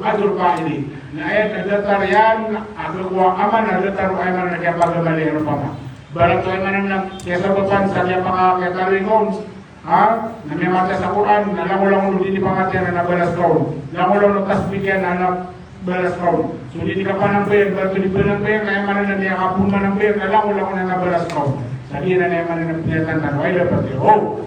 ajru fa'ili. Na ay nadatar yan agwa aman nadatar ay man kaya pagamali ano pa ma. Barat ay man nang kesa papan sa kaya katalingon ha namimata sa Quran nalangulang di pangatyan na balas kaon. Langulang tasbihyan na balas kaon. So di ka pa ng bayan, bato di pa ng bayan, kaya man na niya kapun man ng bayan, nalangulang na balas kaon. Sabihin na niya man na pinatatan, ay dapat yun.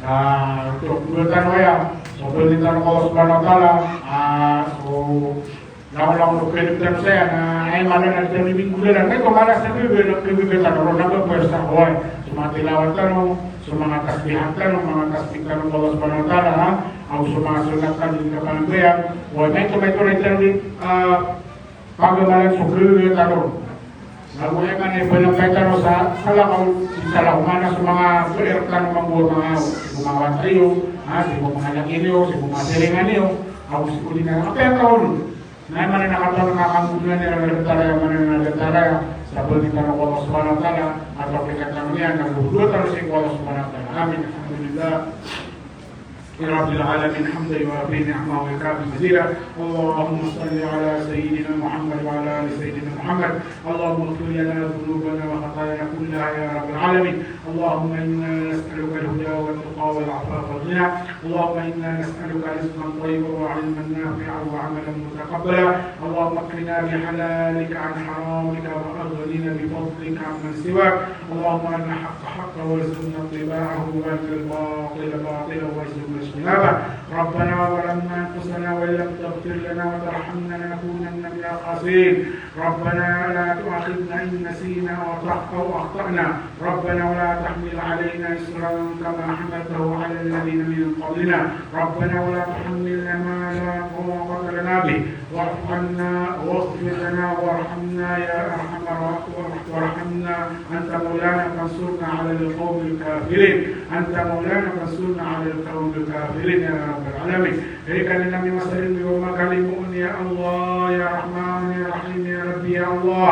Untuk bulan waya, so bulan tanah Allah Subhanahu Wa Taala, so lang untuk kehidupan saya, ay mana na terlebih bulan, ay kemana saya lebih tanah orang nak bersa, hoy, semua tilawat tanah, semua tasbihan tanah, semua tasbih tanah Allah Subhanahu Wa Taala, au semua sunat tanah di depan dia, hoy, itu terlebih pagamalan sukri tanah. Lalu yang mana penyampaikan sa salah salah mana semua berertan membuat mga wantayo, si mga lakinyo, si mga silinganyo, ako si kulina. Apa yang tahu? Na mana nakataon nakakanggulan nila ng taraya mana ng taraya sa pagkitan ng Allah Subhanahu Wa Taala atau pagkatang niya ng lubutan sa Allah Subhanahu Wa Taala. Amin. Alhamdulillah. يا رب العالمين حمدا يوافي نعمه ويكافي مزيدا اللهم صل على سيدنا محمد وعلى ال سيدنا محمد اللهم اغفر لنا ذنوبنا وخطايانا كلها يا رب العالمين اللهم انا نسالك الهدى والتقى والعفاف والغنى اللهم انا نسالك رزقا طيبا وعلما نافعا وعملا متقبلا اللهم اكفنا بحلالك عن حرامك واغننا بفضلك عمن سواك اللهم ارنا الحق حقا وارزقنا اتباعه وارنا الباطل باطلا وارزقنا اجتنابه ربنا ظلمنا انفسنا وان لم تغفر لنا وترحمنا لنكونن من الخاسرين ربنا لا تؤاخذنا ان نسينا او اخطانا ربنا ولا تحمل علينا اسرا كما حملته على الذين من قبلنا ربنا ولا تحملنا ما لا طاقه لنا به واعف عنا واغفر لنا وارحمنا يا ارحم الراحمين وارحمنا انت مولانا فانصرنا على القوم الكافرين انت مولانا فانصرنا على القوم الكافرين يا رب العالمين هيك لنا من مسلم وما كلمون يا الله يا رحمن يا رحيم يا ربي يا الله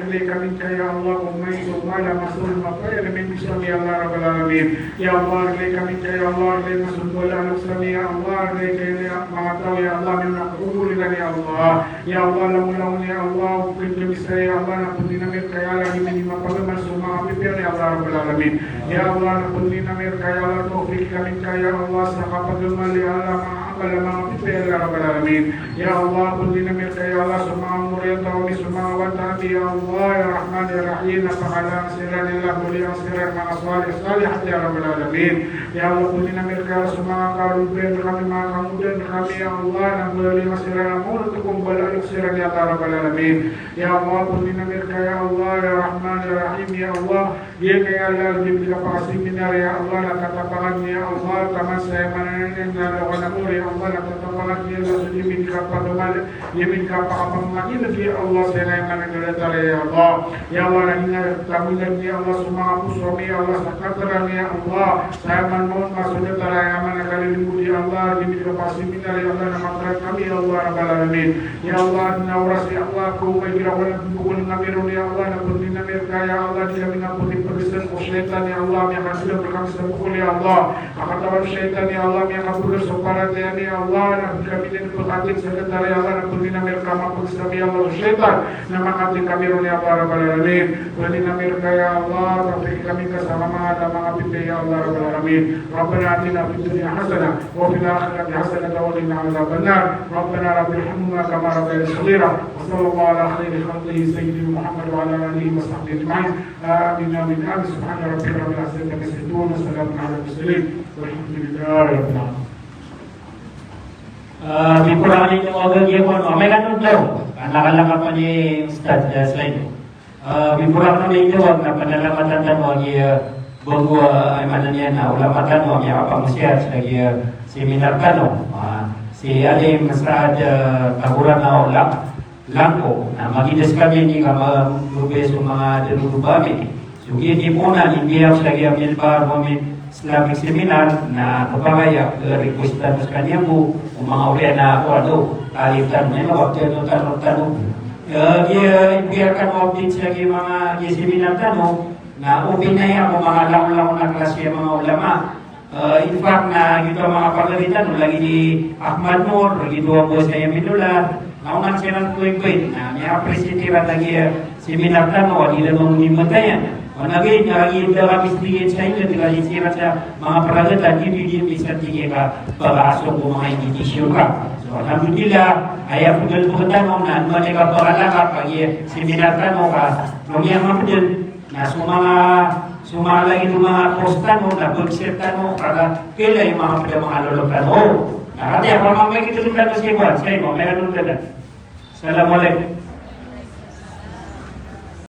إليك منك يا الله أميت ولا مسؤول مطير من بشر يا الله رب العالمين يا الله إليك منك يا الله إليك مسؤول ولا نقسم يا الله إليك ما أعطوا يا الله من نقول لنا يا الله يا الله لمولون يا الله وكنت بسر يا الله نقول لنا من كيالا من ما قبل من سمع ببير يا الله رب العالمين يا الله نقول لنا من كيالا توفيق منك يا الله سقط المال يا الله قبل ما ببير يا رب العالمين يا الله قل لنا من كيالا سمع مريضا ونسمع وتعبي يا الله يا رحمن يا رحيم فعلى سيرا الله ولي سيرا مع صالح صالحة يا رب العالمين يا الله قل لنا من كيالا سمع قالوا بين kami mga kamudan kami ya Allah nang muli masira na mula tukong balalik sira ya Allah Rabbal Alamin ya Allah puli na mirka ya Allah ya Rahman ya Rahim ya Allah ya kaya Allah jibli ka pakasiminar ya Allah nakatapangan ya Allah taman saya mananin na lawan na muli ya Allah nakatapangan ya Allah sulimin ka pagamal yamin ka pakapangmakin ya Allah saya ngayon managalatal ya Allah ya Allah nangina tamulan ya Allah sumapu suami ya Allah sakataran ya Allah saya manmon masunod talaya managalilimut ya Allah demi kapasi minta ya Allah nama kami ya Allah Rabbal Alamin ya Allah nauras ya Allah ku kira wala bukul ngamirun ya Allah na pun namir kaya Allah dia mengampuni pergisan syaitan ya Allah yang hasil berkami sebukul ya Allah akatawan syaitan ya Allah yang kabur soparat ya Allah na kami din pekatin sebentar ya Allah na pun namir kama pergisan ya Allah syaitan nama kami kamirun ya Allah Rabbal Alamin wali namir kaya Allah tapi kami kasama ada mga pipi ya Allah Rabbal Alamin Rabbana atina fid dunya hasanah wa fil akhirati hasanah wa qina adzaban nar Rabbana rabbil hamna kama rabbayana saghira wa sallallahu ala khairi khalqihi sayyidina Muhammad wa ala alihi wa sahbihi ajma'in amin amin amin subhana rabbika rabbil izzati amma yasifun wa salamun ala mursalin walhamdulillahi rabbil alamin Dikurangin yung organ niya po, may ganun daw. Nakalaka pa ni Ustad slide. Dikurangin na ito, wag na panalamatan mo bago ay mananiyan na ulamatan mo, may kapamusiyan sa seminar ka no. Si Alim Masrad kaguran na ulam langko na magidas kami ni kamagubes ng mga dirudubami. So hindi po na hindi ako sa milbar mo Islamic seminar na kapagaya requestan sa kanya mo mga uli na ako ano kalitan mo waktu itu tanong dia biarkan update sa mga seminar tanong na upinay ako mga lamang na klase mga ulama. In fact, na ito mga pagalitan, lagi ni Ahmad Nur, lagi dua buah saya Midula, naungan siya ng kuwin-kuwin, na may apresitira lagi seminar tanong, di lamang nimatayan. Managay, lagi dalam istigit sa inyo, lagi sira sa mga pagalitan, hindi bisa tingin ka pag-asok ko mga indikisyon ka. So, alhamdulillah, ay ako dyan po tanong na ano ka pag-alaka, pag seminar tanong ka, nung yaman po dyan, na sumala itu mga postan mo, nabagsitan mo, para kila yung mga lulutan mo. Nakati ako, mamay kita nung lato siya, saya mo, may anong dada. Assalamualaikum.